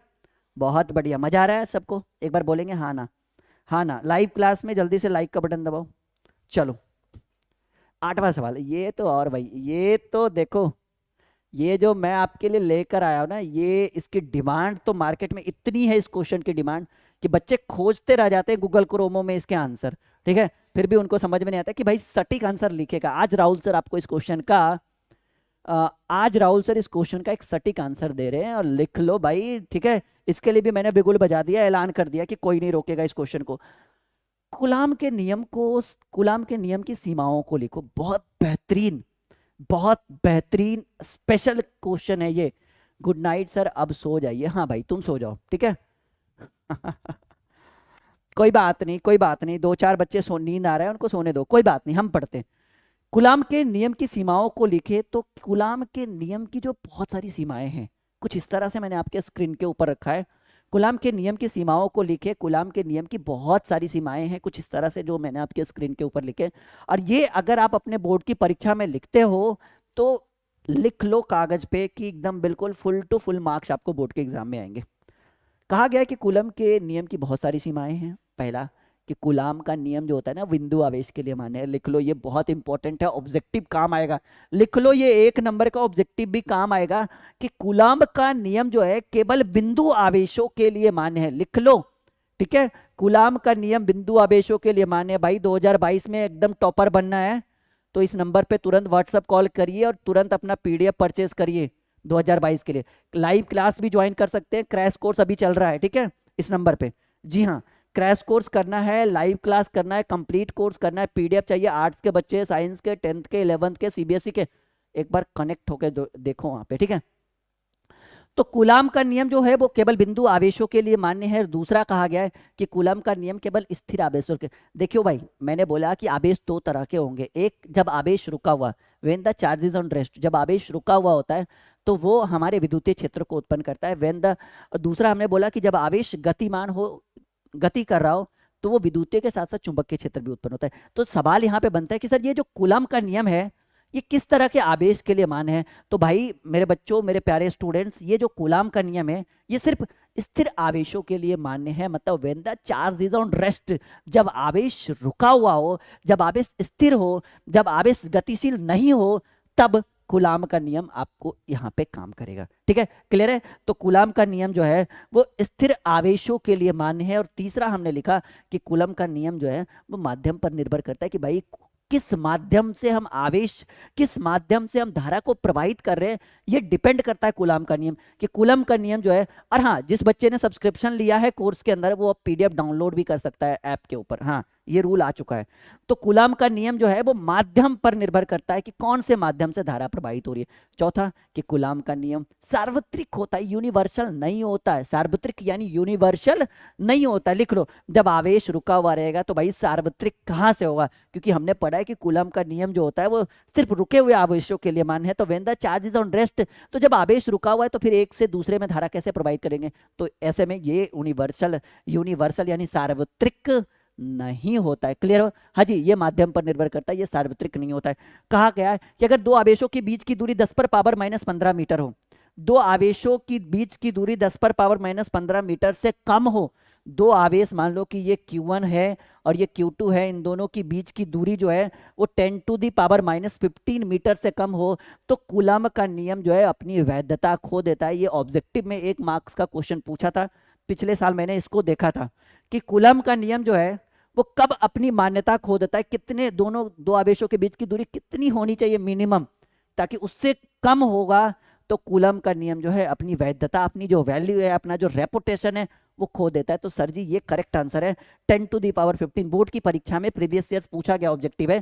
S1: बहुत बढ़िया, मजा आ रहा है सबको? एक बार बोलेंगे हाँ ना, हाँ ना। लाइव क्लास में जल्दी से लाइक का बटन दबाओ। चलो 8वां सवाल, ये तो और भाई, ये तो देखो ये जो मैं आपके लिए लेकर आया हूं ना, ये इसकी डिमांड तो मार्केट में इतनी है, इस क्वेश्चन की डिमांड, कि बच्चे खोजते रह जाते हैं गूगल क्रोमो में इसके आंसर। ठीक है, फिर भी उनको समझ में नहीं आता कि भाई सटीक आंसर लिखेगा। आज राहुल सर आपको इस क्वेश्चन का आज राहुल सर इस क्वेश्चन का एक सटीक आंसर दे रहे हैं, और लिख लो भाई। ठीक है, इसके लिए भी मैंने बिगुल बजा दिया, ऐलान कर दिया कि कोई नहीं रोकेगा इस क्वेश्चन को। गुलाम के नियम को, गुलाम के नियम की सीमाओं को लिखो। बहुत बेहतरीन, बहुत बेहतरीन स्पेशल क्वेश्चन है ये। गुड नाइट सर, अब सो जाइए। हाँ भाई तुम सो जाओ, ठीक है। कोई बात नहीं, कोई बात नहीं, दो चार बच्चे नींद आ रहा है, उनको सोने दो, कोई बात नहीं, हम पढ़ते हैं। गुलाम के नियम की सीमाओं को लिखे। तो गुलाम के नियम की जो बहुत सारी सीमाएं हैं, कुछ इस तरह से मैंने आपके स्क्रीन के ऊपर रखा है। गुलाम के नियम की सीमाओं को लिखे। गुलाम के नियम की बहुत सारी सीमाएं हैं, कुछ इस तरह से जो मैंने आपके स्क्रीन के ऊपर लिखे। और ये अगर आप अपने बोर्ड की परीक्षा में लिखते हो तो लिख लो कागज पे कि एकदम बिल्कुल फुल टू फुल मार्क्स आपको बोर्ड के एग्जाम में आएंगे। कहा गया है कि कूलम के नियम की बहुत सारी सीमाएं हैं। पहला कि कूलाम का नियम जो होता है ना, बिंदु आवेश के लिए मान्य है। लिख लो, ये बहुत इंपॉर्टेंट है, ऑब्जेक्टिव काम आएगा। लिख लो, ये 1 नंबर का ऑब्जेक्टिव भी काम आएगा कि कूलाम का नियम जो है केवल बिंदु आवेशों के लिए मान्य है। लिख लो, ठीक है। कूलाम का नियम बिंदु आवेशों के लिए मान्य है। भाई 2022 में एकदम टॉपर बनना है तो इस नंबर पे तुरंत व्हाट्सअप कॉल करिए और तुरंत अपना पीडीएफ परचेज करिए 2022 के लिए। लाइव क्लास भी ज्वाइन कर सकते हैं, क्रैश कोर्स अभी चल रहा है, ठीक है, इस नंबर पे। जी हाँ, क्रैश कोर्स करना है, लाइव क्लास करना है, कंप्लीट कोर्स करना है, पीडीएफ चाहिए, आर्ट्स के बच्चे, साइंस के, 10th के, 11th के, सीबीएसई के, एक बार कनेक्ट होकर देखो वहां पे, ठीक है। तो कूलाम का नियम जो है वो केवल बिंदु आवेशों के लिए मान्य है। दूसरा कहा गया है कि कूलाम का नियम केवल स्थिर आवेशों के। देखियो भाई, मैंने बोला कि आवेश दो तरह के होंगे। एक, जब आवेश रुका हुआ, when the charge is on rest, जब आवेश रुका हुआ होता है तो वो हमारे विद्युतीय क्षेत्र को उत्पन्न करता है। व्हेन द, दूसरा हमने बोला कि जब आवेश गतिमान हो, गति कर रहा हो, तो वो विद्युतीय के साथ साथ चुंबकीय क्षेत्र भी उत्पन्न होता है। तो सवाल यहाँ पे बनता है कि सर ये जो कूलाम का नियम है ये किस तरह के आवेश के लिए मान्य है। तो भाई मेरे बच्चों, मेरे प्यारे स्टूडेंट्स, ये जो कूलाम का नियम है ये सिर्फ स्थिर आवेशों के लिए मान्य है। मतलब when the charge is on rest, जब आवेश रुका हुआ हो, जब आवेश स्थिर हो, जब आवेश गतिशील नहीं हो, तब कूलाम का नियम आपको यहाँ पे काम करेगा। ठीक है, क्लियर है। तो कूलाम का नियम जो है वो स्थिर आवेशों के लिए मान्य है। और तीसरा हमने लिखा कि कूलाम का नियम जो है वो माध्यम पर निर्भर करता है कि भाई किस माध्यम से हम आवेश, किस माध्यम से हम धारा को प्रवाहित कर रहे हैं, ये डिपेंड करता है कूलाम का नियम। कि कूलाम का नियम जो है, और हाँ, जिस बच्चे ने सब्सक्रिप्शन लिया है कोर्स के अंदर वो पीडीएफ डाउनलोड भी कर सकता है ऐप के ऊपर। हाँ, ये रूल आ चुका है। तो कूलाम का नियम जो है वो माध्यम पर निर्भर करता है कि कौन से माध्यम से धारा प्रवाहित हो रही है। चौथा कि कूलाम का नियम सार्वत्रिक होता है, यूनिवर्सल नहीं होता है। सार्वत्रिक यानी यूनिवर्सल नहीं होता है। लिख लो, जब आवेश रुका हुआ रहेगा तो भाई सार्वत्रिक कहां से होगा, क्योंकि हमने पढ़ा है कि कूलाम का नियम जो होता है वो सिर्फ रुके हुए आवेशों के लिए मान्य है। तो when the charge is on rest, तो जब आवेश रुका हुआ है तो फिर एक से दूसरे में धारा कैसे प्रवाहित करेंगे। तो ऐसे में ये यूनिवर्सल, यूनिवर्सल यानी सार्वत्रिक नहीं होता है। क्लियर हो? हाँ जी, ये माध्यम पर निर्भर करता है, ये सार्वत्रिक नहीं होता है। कहा गया है कि अगर दो आवेशों के बीच की दूरी 10 पर पावर -15 मीटर हो, दो आवेशों की बीच की दूरी 10 पर पावर -15 मीटर से कम हो, दो आवेश, मान लो कि ये Q1 है और ये Q2 है, इन दोनों की बीच की दूरी जो है वो 10 टू दी पावर -15 मीटर से कम हो, तो कूलाम का नियम जो है अपनी वैधता खो देता है। ये ऑब्जेक्टिव में 1 मार्क्स का क्वेश्चन पूछा था, पिछले साल मैंने इसको देखा था कि कूलाम का नियम जो है वो कब अपनी मान्यता खो देता है, कितने, दोनों दो आवेशों के बीच की दूरी कितनी होनी चाहिए मिनिमम, ताकि उससे कम होगा तो कूलम का नियम जो है अपनी वैधता, अपनी जो वैल्यू है, अपना जो रेपुटेशन है वो खो देता है। तो सर जी ये करेक्ट आंसर है। 10 टू दी पावर 15 बोर्ड की परीक्षा में प्रीवियस ईयर पूछा गया ऑब्जेक्टिव है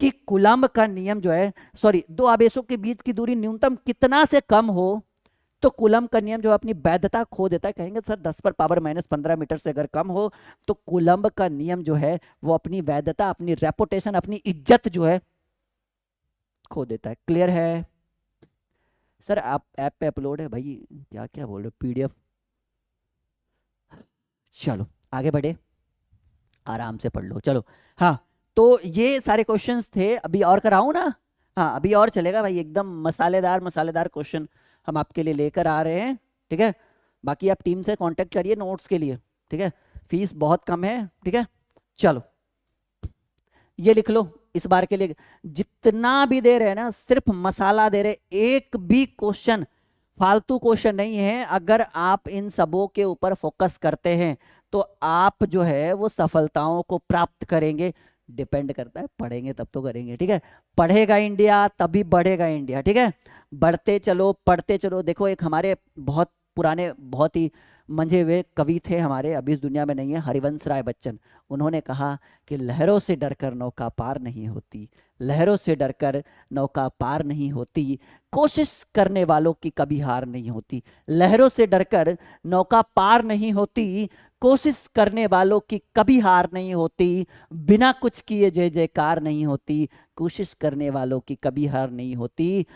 S1: कि कूलम का नियम जो है, सॉरी, दो आवेशों के बीच की दूरी न्यूनतम कितना से कम हो तो कूलम का नियम जो अपनी वैधता खो देता है। कहेंगे सर 10 पर पावर -15 मीटर से अगर कम हो तो कूलम का नियम जो है वो अपनी वैधता, अपनी रेपुटेशन, अपनी इज्जत जो है खो देता है। क्लियर है सर? आप ऐप पे अपलोड है भाई, क्या क्या बोल रहे हो, पीडीएफ। चलो आगे बढ़े, आराम से पढ़ लो। चलो हाँ, तो ये सारे क्वेश्चंस थे। अभी और कराऊं ना? हाँ अभी और चलेगा भाई, एकदम मसालेदार मसालेदार क्वेश्चन हम आपके लिए लेकर आ रहे हैं। ठीक है, बाकी आप टीम से कांटेक्ट करिए नोट्स के लिए। ठीक है, फीस बहुत कम है। ठीक है, चलो ये लिख लो, इस बार के लिए जितना भी दे रहे हैं ना सिर्फ मसाला दे रहे, एक भी क्वेश्चन फालतू क्वेश्चन नहीं है। अगर आप इन सबों के ऊपर फोकस करते हैं तो आप जो है वो सफलताओं को प्राप्त करेंगे। डिपेंड करता है, पढ़ेंगे तब तो करेंगे, ठीक है। पढ़ेगा इंडिया तभी बढ़ेगा इंडिया, ठीक है। बढ़ते चलो पढ़ते चलो। देखो एक हमारे बहुत पुराने बहुत ही मंझे हुए कवि थे हमारे, अभी इस दुनिया में नहीं है, हरिवंश राय बच्चन। उन्होंने कहा कि लहरों से डरकर नौका पार नहीं होती, लहरों से डरकर नौका पार नहीं होती, कोशिश करने वालों की कभी हार नहीं होती। लहरों से डरकर नौका पार नहीं होती, कोशिश करने वालों की कभी हार नहीं होती, बिना कुछ किए जय जयकार नहीं होती, कोशिश करने वालों की कभी हार नहीं होती।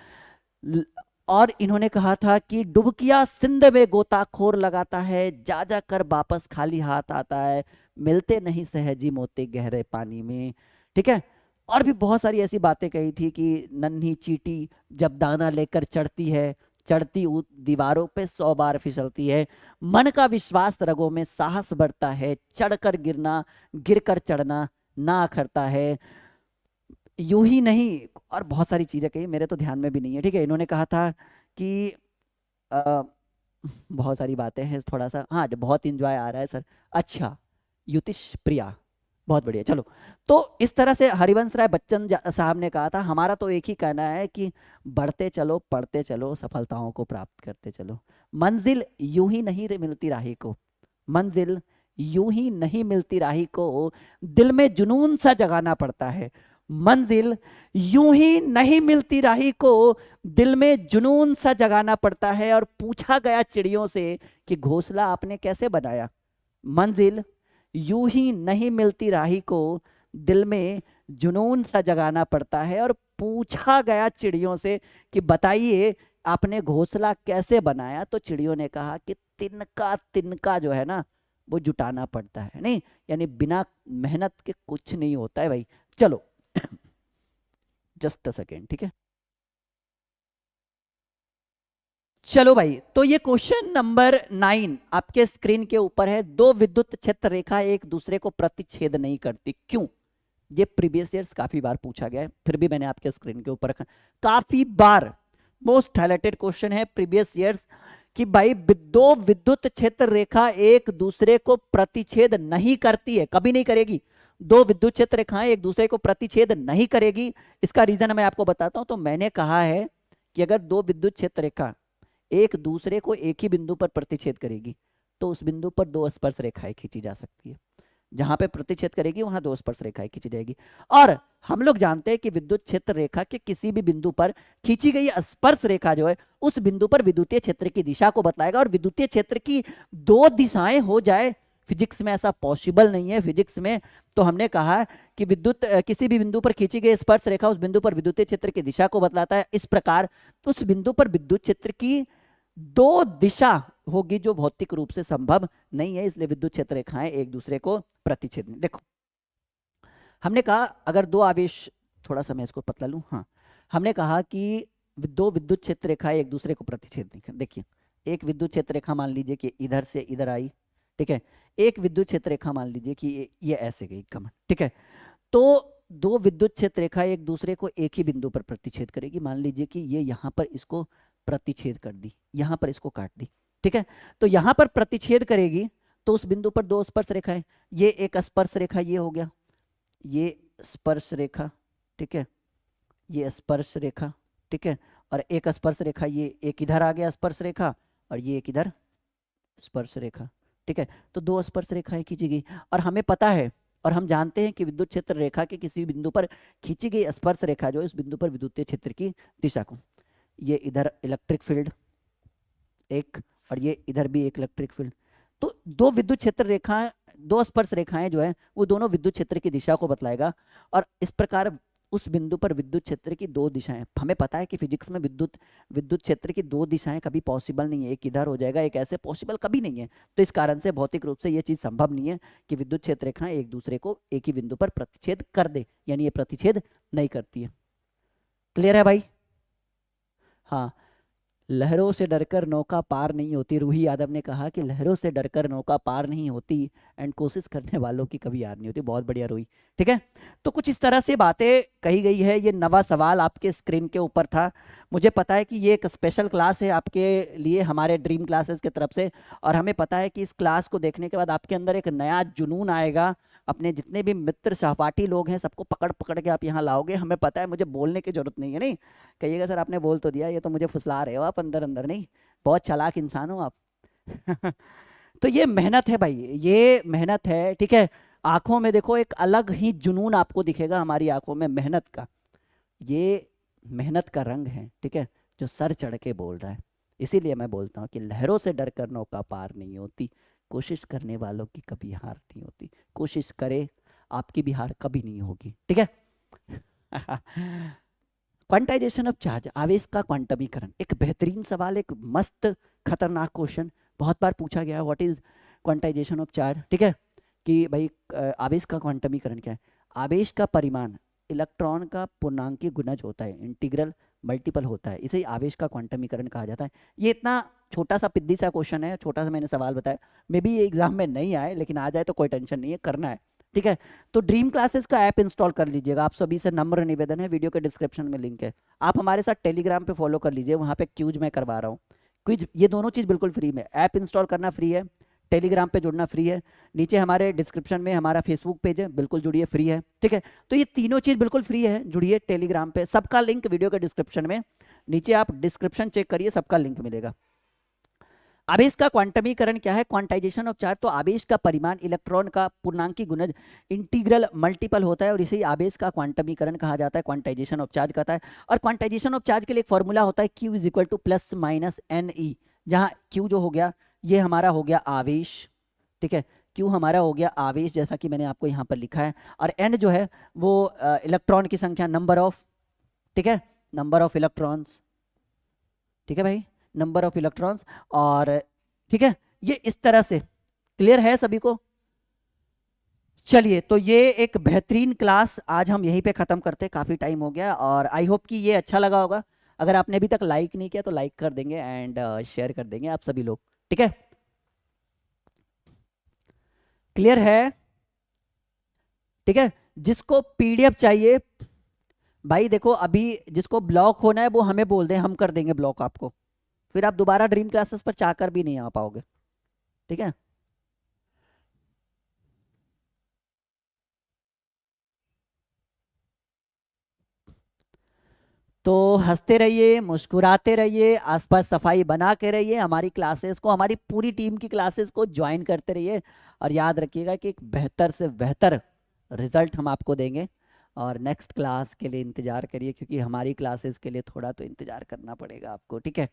S1: और इन्होंने कहा था कि डुबकिया सिंध में गोताखोर लगाता है, जा जा कर वापस खाली हाथ आता है, मिलते नहीं सहजी मोती गहरे पानी में, ठीक है। और भी बहुत सारी ऐसी बातें कही थी कि नन्ही चींटी जब दाना लेकर चढ़ती है, चढ़ती दीवारों पे 100 बार फिसलती है, मन का विश्वास रगों में साहस बढ़ता है, चढ़कर गिरना गिरकर चढ़ना ना अखरता है, यूं ही नहीं। और बहुत सारी चीजें कही, मेरे तो ध्यान में भी नहीं है, ठीक है। इन्होंने कहा था कि आ, बहुत सारी बातें हैं, थोड़ा सा हाँ बहुत इंजॉय आ रहा है सर। अच्छा युतिश प्रिया, बहुत बढ़िया। चलो तो इस तरह से हरिवंश राय बच्चन साहब ने कहा था। हमारा तो एक ही कहना है कि बढ़ते चलो पढ़ते चलो सफलताओं को प्राप्त करते चलो। मंजिल यूं ही नहीं मिलती राही को, मंजिल यूं ही नहीं मिलती राही को, दिल में जुनून सा जगाना पड़ता है। मंजिल यूं ही नहीं मिलती राही को, दिल में जुनून सा जगाना पड़ता है। और पूछा गया चिड़ियों से कि घोंसला आपने कैसे बनाया। मंजिल यूं ही नहीं मिलती राही को, दिल में जुनून सा जगाना पड़ता है। और पूछा गया चिड़ियों से कि बताइए आपने घोंसला कैसे बनाया, तो चिड़ियों ने कहा कि तिनका तिनका जो है ना वो जुटाना पड़ता है। नहीं यानी बिना मेहनत के कुछ नहीं होता है भाई। चलो जस्ट अ सेकेंड, ठीक है। चलो भाई, तो ये क्वेश्चन नंबर 9 आपके स्क्रीन के ऊपर है। दो विद्युत क्षेत्र रेखा एक दूसरे को प्रतिच्छेद नहीं करती, क्यों? ये प्रीवियस ईयर्स काफी बार पूछा गया है, फिर भी मैंने आपके स्क्रीन के ऊपर रखा काफी बार। मोस्ट हाईलाइटेड क्वेश्चन है प्रीवियस ईयर्स कि भाई दो विद्युत क्षेत्र रेखा एक दूसरे को प्रतिच्छेद नहीं करती है, कभी नहीं करेगी। दो विद्युत क्षेत्र रेखाएं एक दूसरे को प्रतिच्छेद नहीं करेगी। इसका रीजन मैं आपको बताता हूं। तो मैंने कहा है कि अगर दो विद्युत क्षेत्र रेखा एक दूसरे को एक ही बिंदु पर प्रतिच्छेद करेगी तो उस बिंदु पर दो स्पर्श रेखाएं खींची जा सकती है। जहां पे प्रतिच्छेद करेगी वहां दो स्पर्श रेखाएं खींची जाएगी। और हम लोग जानते हैं कि विद्युत क्षेत्र रेखा के किसी भी बिंदु पर खींची गई स्पर्श रेखा जो है उस बिंदु पर विद्युतीय क्षेत्र की दिशा को बताएगा। और विद्युतीय क्षेत्र की दो दिशाएं हो जाए, फिजिक्स में ऐसा पॉसिबल नहीं है। फिजिक्स में तो हमने कहा कि विद्युत किसी भी बिंदु पर खींची गई स्पर्श रेखा उस बिंदु पर विद्युतीय क्षेत्र की दिशा को बतलाता है। इस प्रकार तो उस बिंदु पर विद्युत क्षेत्र की दो दिशा होगी जो भौतिक रूप से संभव नहीं है, इसलिए विद्युत क्षेत्र रेखाएं एक दूसरे को प्रतिच्छेद नहीं। देखो हमने कहा अगर दो आवेश, थोड़ा सा मैं इसको पतला लूं, हाँ हमने कहा कि दो विद्युत क्षेत्र रेखाएं एक दूसरे को प्रतिच्छेद नहीं कर। देखिए एक विद्युत क्षेत्र रेखा मान लीजिए कि इधर से इधर आई, ठीक है। एक विद्युत क्षेत्र रेखा मान लीजिए कि ये ऐसे गई कमन, ठीक है। तो दो विद्युत क्षेत्र रेखा एक दूसरे को एक ही बिंदु पर प्रतिच्छेद करेगी। मान लीजिए कि ये यहां पर इसको प्रतिच्छेद कर दी, यहां पर इसको काट दी, ठीक है। तो यहां पर प्रतिच्छेद करेगी तो उस बिंदु पर दो स्पर्श रेखाएं, ये एक स्पर्श रेखा ये हो गया, ये स्पर्श रेखा, ठीक है, ये स्पर्श रेखा, ठीक है। और एक स्पर्श रेखा ये एक इधर आ गया स्पर्श रेखा और ये एक इधर स्पर्श रेखा, ठीक है। तो दो स्पर्श रेखाएं खींची गई। और हमें पता है और हम जानते हैं कि विद्युत क्षेत्र रेखा के किसी बिंदु पर खींची गई स्पर्श रेखा जो है उस बिंदु पर विद्युतीय क्षेत्र की दिशा को, ये इधर इलेक्ट्रिक फील्ड एक और ये इधर भी एक इलेक्ट्रिक फील्ड। तो दो विद्युत क्षेत्र रेखाएं, दो स्पर्श रेखाएं जो है वो दोनों विद्युत क्षेत्र की दिशा को बतलाएगा। और इस प्रकार उस बिंदु पर विद्युत क्षेत्र की दो दिशाएं, हमें पता है कि फिजिक्स में विद्युत क्षेत्र की दो दिशाएं कभी पॉसिबल नहीं है, एक इधर हो जाएगा एक ऐसे, पॉसिबल कभी नहीं है। तो इस कारण से भौतिक रूप से यह चीज संभव नहीं है कि विद्युत क्षेत्र रेखाएं एक दूसरे को एक ही बिंदु पर प्रतिच्छेद कर दे, यानी ये प्रतिच्छेद नहीं करती है। क्लियर है भाई? हाँ लहरों से डरकर नौका पार नहीं होती, रूही यादव ने कहा कि लहरों से डरकर नौका पार नहीं होती एंड कोशिश करने वालों की कभी हार नहीं होती। बहुत बढ़िया रूही। ठीक है, तो कुछ इस तरह से बातें कही गई है। ये नवा सवाल आपके स्क्रीन के ऊपर था। मुझे पता है कि ये एक स्पेशल क्लास है आपके लिए हमारे ड्रीम क्लासेस की तरफ से, और हमें पता है कि इस क्लास को देखने के बाद आपके अंदर एक नया जुनून आएगा। अपने जितने भी मित्र सहपाठी लोग हैं सबको पकड़ पकड़ के आप यहाँ लाओगे। हमें पता है, मुझे बोलने की जरूरत नहीं है। नहीं कहिएगा सर आपने बोल तो दिया, ये तो मुझे फुसला रहे हो आप अंदर अंदर। नहीं, बहुत चालाक इंसान हो आप। तो ये मेहनत है भाई, ये मेहनत है। ठीक है, आंखों में देखो एक अलग ही जुनून आपको दिखेगा हमारी आंखों में मेहनत का। ये मेहनत का रंग है। ठीक है, जो सर चढ़ के बोल रहा है। इसीलिए मैं बोलता हूँ कि लहरों से डरकर नौका पार नहीं होती, कोशिश करने वालों की कभी हार नहीं होती। कोशिश करे, आपकी भी हार कभी नहीं होगी। ठीक है। क्वांटाइजेशन ऑफ चार्ज, आवेश का क्वांटमीकरण, एक बेहतरीन सवाल, एक मस्त खतरनाक क्वेश्चन, बहुत बार पूछा गया। What is quantization of charge? ठीक है, कि भाई आवेश का क्वांटमीकरण क्या है? आवेश का परिमाण इलेक्ट्रॉन का पूर्णांकीय गुणज होता है, इंटीग्रल मल्टीपल होता है, इसे आवेश का क्वांटमीकरण कहा जाता है। ये इतना छोटा सा पिद्दी सा क्वेश्चन है, छोटा सा मैंने सवाल बताया। मे बी ये एग्जाम में नहीं आए, लेकिन आ जाए तो कोई टेंशन नहीं है, करना है। ठीक है, तो ड्रीम क्लासेस का ऐप इंस्टॉल कर लीजिएगा। आप सभी से नम्र निवेदन है, वीडियो के डिस्क्रिप्शन में लिंक है। आप हमारे साथ टेलीग्राम पे फॉलो कर लीजिए, वहाँ पे क्यूज मैं करवा रहा हूँ। क्विज, ये दोनों चीज़ बिल्कुल फ्री में। ऐप इंस्टॉल करना फ्री है, टेलीग्राम पे जुड़ना फ्री है। नीचे हमारे डिस्क्रिप्शन में हमारा फेसबुक पेज है, बिल्कुल जुड़िए, फ्री है। ठीक है, तो ये तीनों चीज़ बिल्कुल फ्री है, जुड़िए टेलीग्राम पे। सबका लिंक वीडियो के डिस्क्रिप्शन में, नीचे आप डिस्क्रिप्शन चेक करिए, सबका लिंक मिलेगा। आवेश का क्वांटमीकरण क्या है? क्वांटाइजेशन ऑफ चार्ज, तो आवेश का परिमाण इलेक्ट्रॉन का पूर्णांकीय गुणज इंटीग्रल मल्टीपल होता है, और इसे आवेश का क्वांटमीकरण कहा जाता है, क्वांटाइजेशन ऑफ चार्ज कहता है। और क्वांटाइजेशन ऑफ चार्ज के लिए एक फॉर्मूला होता है, Q is equal two plus minus NE, जहां Q जो हो गया ये हमारा हो गया आवेश। ठीक है, Q हमारा हो गया आवेश, जैसा कि मैंने आपको यहाँ पर लिखा है, और N जो है वो इलेक्ट्रॉन की संख्या, नंबर ऑफ, ठीक है, नंबर ऑफ इलेक्ट्रॉन्स। ठीक है भाई, नंबर ऑफ इलेक्ट्रॉन्स। और ठीक है, ये इस तरह से क्लियर है सभी को? चलिए, तो ये एक बेहतरीन क्लास आज हम यहीं पे खत्म करते हैं, काफी टाइम हो गया, और आई होप कि ये अच्छा लगा होगा। अगर आपने अभी तक लाइक नहीं किया तो लाइक कर देंगे एंड शेयर कर देंगे आप सभी लोग। ठीक है, क्लियर है? ठीक है, जिसको पीडीएफ चाहिए भाई, देखो अभी जिसको ब्लॉक होना है वो हमें बोल दें, हम कर देंगे ब्लॉक आपको, फिर आप दोबारा ड्रीम क्लासेस पर चाहकर भी नहीं आ पाओगे। ठीक है, तो हंसते रहिए, मुस्कुराते रहिए, आसपास सफाई बना के रहिए, हमारी क्लासेस को, हमारी पूरी टीम की क्लासेस को ज्वाइन करते रहिए, और याद रखिएगा कि एक बेहतर से बेहतर रिजल्ट हम आपको देंगे। और नेक्स्ट क्लास के लिए इंतजार करिए, क्योंकि हमारी क्लासेस के लिए थोड़ा तो इंतजार करना पड़ेगा आपको। ठीक है,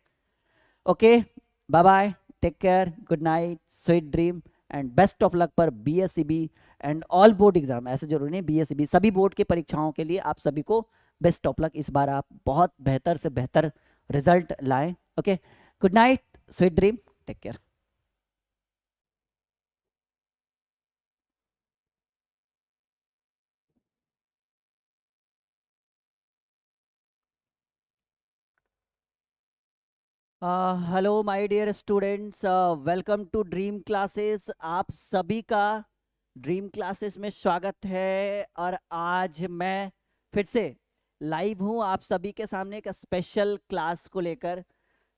S1: okay, bye bye, take care, good night, sweet dream, and best of luck पर BSEB and all board exam. ऐसे जरूरी नहीं, BSEB सभी बोर्ड की परीक्षाओं के लिए आप सभी को बेस्ट ऑफ लक। इस बार आप बहुत बेहतर से बेहतर रिजल्ट लाएं। Okay, good night, sweet dream, take care. Hello my dear students, welcome to dream classes. आप सभी का ड्रीम क्लासेस में स्वागत है, और आज मैं फिर से लाइव हूँ आप सभी के सामने एक स्पेशल क्लास को लेकर।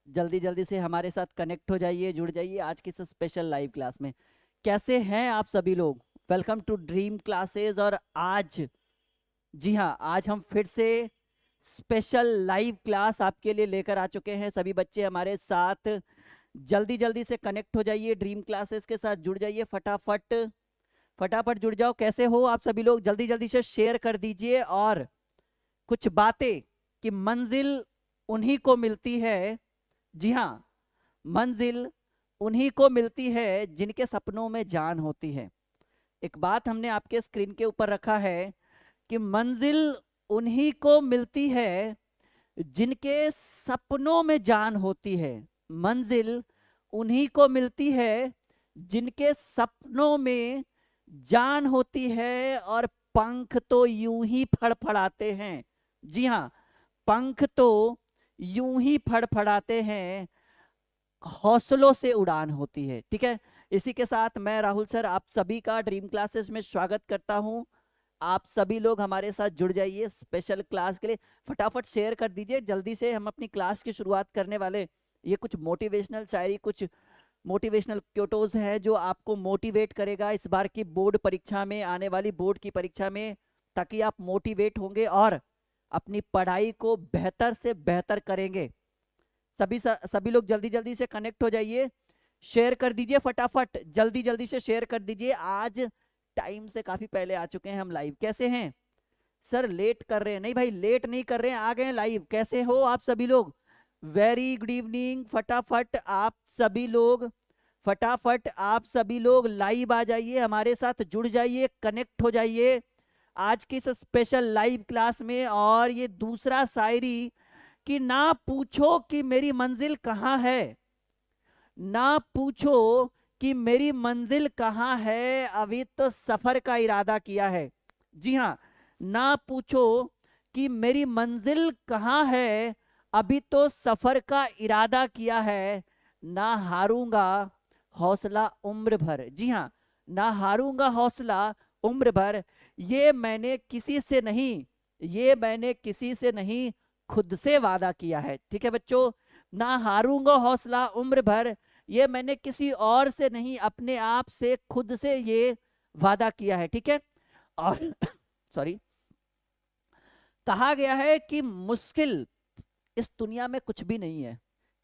S1: जल्दी जल्दी से हमारे साथ कनेक्ट हो जाइए, जुड़ जाइए आज की इस स्पेशल लाइव क्लास में। कैसे हैं आप सभी लोग? Welcome to dream classes. और आज, जी हाँ, आज हम फिर से स्पेशल लाइव क्लास आपके लिए लेकर आ चुके हैं। सभी बच्चे हमारे साथ जल्दी जल्दी से कनेक्ट हो जाइए, ड्रीम क्लासेस के साथ जुड़ जाइए, फटाफट फटाफट जुड़ जाओ। कैसे हो आप सभी लोग? जल्दी जल्दी से शेयर कर दीजिए। और कुछ बातें कि मंजिल उन्हीं को मिलती है, जी हाँ, मंजिल उन्हीं को मिलती है जिनके सपनों में जान होती है। एक बात हमने आपके स्क्रीन के ऊपर रखा है कि मंजिल उन्हीं को मिलती है जिनके सपनों में जान होती है। मंजिल उन्हीं को मिलती है जिनके सपनों में जान होती है, और पंख तो यूं ही फड़फड़ाते हैं। जी हाँ, पंख तो यूं ही फड़फड़ाते हैं, हौसलों से उड़ान होती है। ठीक है, इसी के साथ मैं राहुल सर आप सभी का ड्रीम क्लासेस में स्वागत करता हूं। आप सभी लोग हमारे साथ जुड़ जाइए स्पेशल क्लास के लिए। फटाफट शेयर कर दीजिए, जल्दी से हम अपनी क्लास की शुरुआत करने वाले। ये कुछ मोटिवेशनल शायरी, कुछ मोटिवेशनल क्योटोज है जो आपको मोटिवेट करेगा इस बार की बोर्ड परीक्षा में, आने वाली बोर्ड की परीक्षा में, ताकि आप मोटिवेट होंगे और अपनी पढ़ाई को बेहतर से बेहतर करेंगे। सभी लोग जल्दी जल्दी से कनेक्ट हो जाइए, शेयर कर दीजिए फटाफट, जल्दी जल्दी से शेयर कर दीजिए। आज टाइम से काफी पहले आ चुके हैं हम लाइव। कैसे हैं सर? लेट कर रहे हैं? नहीं भाई, लेट नहीं कर रहे हैं, आ गए हैं लाइव। कैसे हो आप सभी लोग? Very good evening. फटाफट आप सभी लोग, फटाफट आप सभी लोग लाइव आ जाइए, हमारे साथ जुड़ जाइए, कनेक्ट हो जाइए आज की इस स्पेशल लाइव क्लास में। और ये दूसरा शायरी कि ना पूछो कि मेरी मंजिल कहाँ है, ना पूछो कि मेरी मंजिल कहाँ है, अभी तो सफर का इरादा किया है। जी हाँ, ना पूछो कि मेरी मंजिल कहाँ है, अभी तो सफर का इरादा किया है, ना हारूंगा हौसला उम्र भर। जी हाँ, ना हारूंगा हौसला उम्र भर, ये मैंने किसी से नहीं, ये मैंने किसी से नहीं, खुद से वादा किया है। ठीक है बच्चों, ना हारूंगा हौसला उम्र भर, ये मैंने किसी और से नहीं, अपने आप से, खुद से ये वादा किया है। ठीक है, और सॉरी, कहा गया है कि मुश्किल इस दुनिया में कुछ भी नहीं है।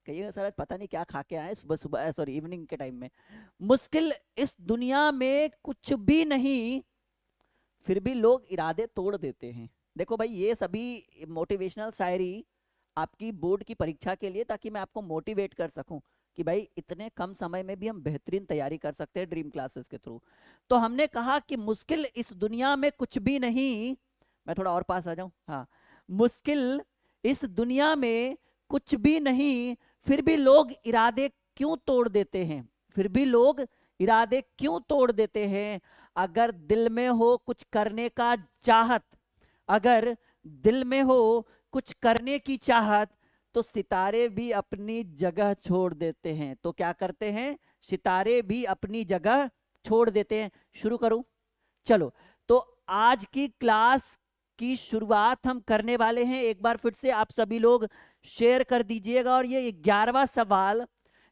S1: कहिएगा सर पता नहीं क्या खा के आए सुबह सुबह, सॉरी इवनिंग के टाइम में। मुश्किल इस दुनिया में कुछ भी नहीं, फिर भी लोग इरादे तोड़ देते हैं। देखो भाई, ये सभी मोटिवेशनल शायरी आपकी बोर्ड की परीक्षा के लिए, ताकि मैं आपको मोटिवेट कर सकूं कि भाई इतने कम समय में भी हम बेहतरीन तैयारी कर सकते हैं ड्रीम क्लासेस के थ्रू। तो हमने कहा कि मुश्किल इस दुनिया में कुछ भी नहीं, मैं थोड़ा और पास आ जाऊं। हाँ, मुश्किल इस दुनिया में कुछ भी नहीं, फिर भी लोग इरादे क्यों तोड़ देते हैं, फिर भी लोग इरादे क्यों तोड़ देते हैं। अगर दिल में हो कुछ करने का चाहत, अगर दिल में हो कुछ करने की चाहत, तो सितारे भी अपनी जगह छोड़ देते हैं। तो क्या करते हैं? सितारे भी अपनी जगह छोड़ देते हैं। शुरू करूं? चलो, तो आज की क्लास की शुरुआत हम करने वाले हैं। एक बार फिर से आप सभी लोग शेयर कर दीजिएगा। और ये 11वां सवाल,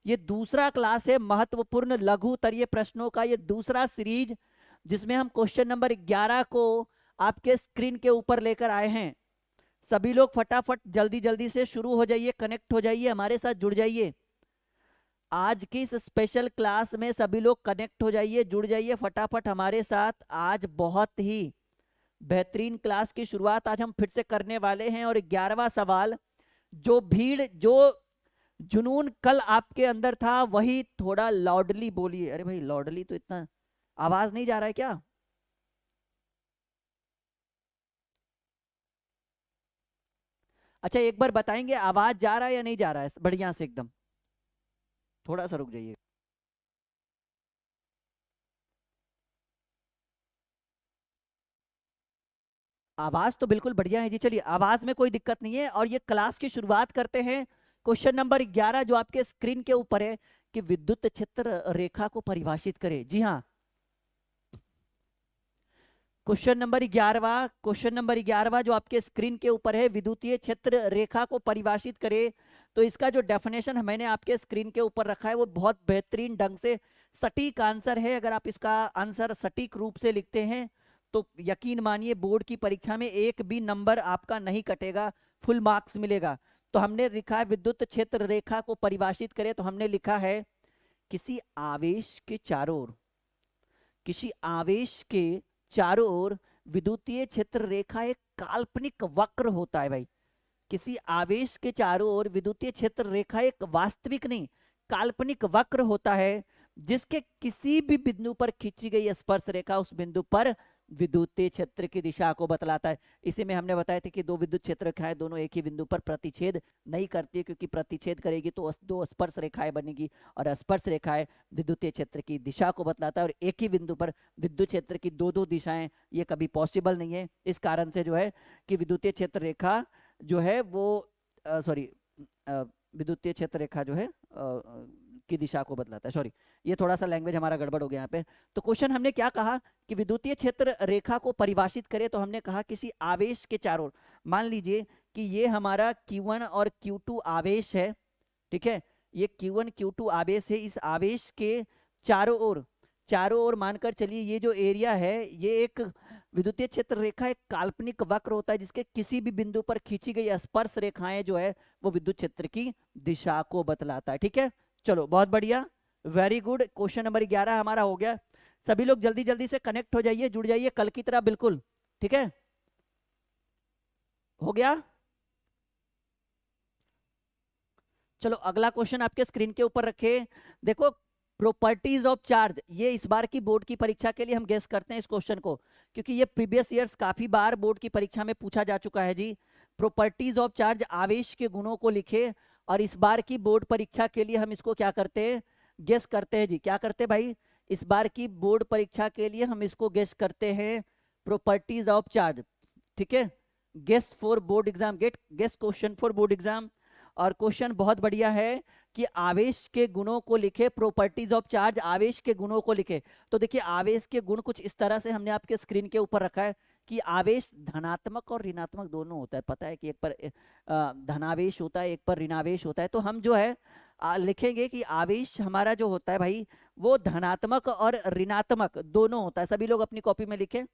S1: ये दूसरा क्लास है महत्वपूर्ण लघु उत्तरीय प्रश्नों का, ये दूसरा सीरीज, जिसमें हम क्वेश्चन नंबर 11 को आपके स्क्रीन के ऊपर लेकर आए हैं। सभी लोग फटाफट जल्दी जल्दी से शुरू हो जाइए, कनेक्ट हो जाइए, हमारे साथ जुड़ जाइए। आज की इस स्पेशल क्लास में सभी लोग कनेक्ट हो जाइए, जुड़ जाइए फटाफट हमारे साथ। आज बहुत ही बेहतरीन क्लास की शुरुआत आज हम फिर से करने वाले हैं। और 11वां सवाल, जो भीड़, जो जुनून कल आपके अंदर था, वही थोड़ा लाउडली बोलिए। अरे भाई लाउडली तो इतना आवाज नहीं जा रहा है क्या? अच्छा एक बार बताएंगे आवाज जा रहा है या नहीं जा रहा है बढ़िया से एकदम? थोड़ा सा रुक जाइए। आवाज तो बिल्कुल बढ़िया है जी। चलिए, आवाज में कोई दिक्कत नहीं है। और ये क्लास की शुरुआत करते हैं। क्वेश्चन नंबर 11 जो आपके स्क्रीन के ऊपर है कि विद्युत क्षेत्र रेखा को परिभाषित करे। जी हाँ, क्वेश्चन नंबर 11वां, क्वेश्चन नंबर 11वां जो आपके स्क्रीन के ऊपर है, विद्युतीय क्षेत्र रेखा को परिभाषित करे। तो इसका जो डेफिनेशन मैंने आपके स्क्रीन के ऊपर रखा है वो बहुत बेहतरीन ढंग से सटीक आंसर है। अगर आप इसका आंसर सटीक रूप से लिखते हैं तो यकीन मानिए बोर्ड की परीक्षा में एक भी नंबर आपका नहीं कटेगा, फुल मार्क्स मिलेगा। तो हमने लिखा है विद्युत क्षेत्र रेखा को परिभाषित करे, तो हमने लिखा है किसी आवेश के चारों ओर, किसी आवेश के चारों ओर विद्युतीय क्षेत्र रेखा एक काल्पनिक वक्र होता है। भाई, किसी आवेश के चारों ओर विद्युतीय क्षेत्र रेखा एक वास्तविक नहीं, काल्पनिक वक्र होता है, जिसके किसी भी बिंदु पर खींची गई स्पर्श रेखा उस बिंदु पर विद्युतीय क्षेत्र की दिशा को बतलाता है। इसी में हमने बताया था कि दो विद्युत क्षेत्र रेखाएं दोनों एक ही बिंदु पर प्रतिच्छेद नहीं करती, क्योंकि प्रतिच्छेद करेगी तो दो स्पर्श रेखाएं बनेगी, और स्पर्श रेखाएं विद्युतीय क्षेत्र की दिशा को बतलाता है। और एक ही बिंदु पर विद्युत क्षेत्र की दो दो दिशाएं, ये कभी पॉसिबल नहीं है। इस कारण से जो है कि विद्युतीय क्षेत्र रेखा जो है वो सॉरी विद्युतीय क्षेत्र रेखा जो है की दिशा को बतलाता है। सॉरी, ये थोड़ा सा लैंग्वेज हमारा गड़बड़ हो गया यहाँ पे। तो क्वेश्चन हमने क्या कहा कि विद्युतीय क्षेत्र रेखा को परिभाषित करें, तो हमने कहा किसी आवेश के चारों ओर, मान लीजिए कि ये हमारा Q1 और Q2 आवेश है, ठीक है, ये Q1 Q2 आवेश है, इस आवेश के चारों ओर मानकर चलिए ये जो एरिया है, ये एक विद्युतीय क्षेत्र रेखा एक काल्पनिक वक्र होता है जिसके किसी भी बिंदु पर खींची गई स्पर्श रेखाएं जो है वो विद्युत क्षेत्र की दिशा को बतलाता है। ठीक है, चलो बहुत बढ़िया, वेरी गुड। क्वेश्चन नंबर 11 हमारा हो गया। सभी लोग जल्दी जल्दी से कनेक्ट हो जाइए, जुड़ जाइए कल की तरह बिल्कुल। ठीक है, हो गया। चलो अगला क्वेश्चन आपके स्क्रीन के ऊपर रखे, देखो प्रॉपर्टीज ऑफ चार्ज। ये इस बार की बोर्ड की परीक्षा के लिए हम गेस करते हैं इस क्वेश्चन को, क्योंकि ये प्रीवियस ईयर्स काफी बार बोर्ड की परीक्षा में पूछा जा चुका है जी। प्रॉपर्टीज ऑफ चार्ज, आवेश के गुणों को लिखे, और इस बार की बोर्ड परीक्षा के लिए हम इसको क्या करते हैं, गेस करते हैं जी। क्या करते हैं भाई, इस बार की बोर्ड परीक्षा के लिए हम इसको गेस करते हैं प्रॉपर्टीज ऑफ चार्ज। ठीक है, guess for board exam, guess question for board exam. और क्वेश्चन बहुत बढ़िया है कि आवेश के गुणों को लिखे, प्रॉपर्टीज ऑफ चार्ज, आवेश के गुणों को लिखे। तो देखिए आवेश के गुण कुछ इस तरह से हमने आपके स्क्रीन के ऊपर रखा है कि आवेश धनात्मक और ऋणात्मक दोनों होता है। पता है कि एक पर धनावेश होता है, एक पर ऋणावेश होता है। तो हम जो है लिखेंगे कि आवेश हमारा जो होता है भाई वो धनात्मक और ऋणात्मक दोनों होता है। सभी लोग अपनी कॉपी में लिखें,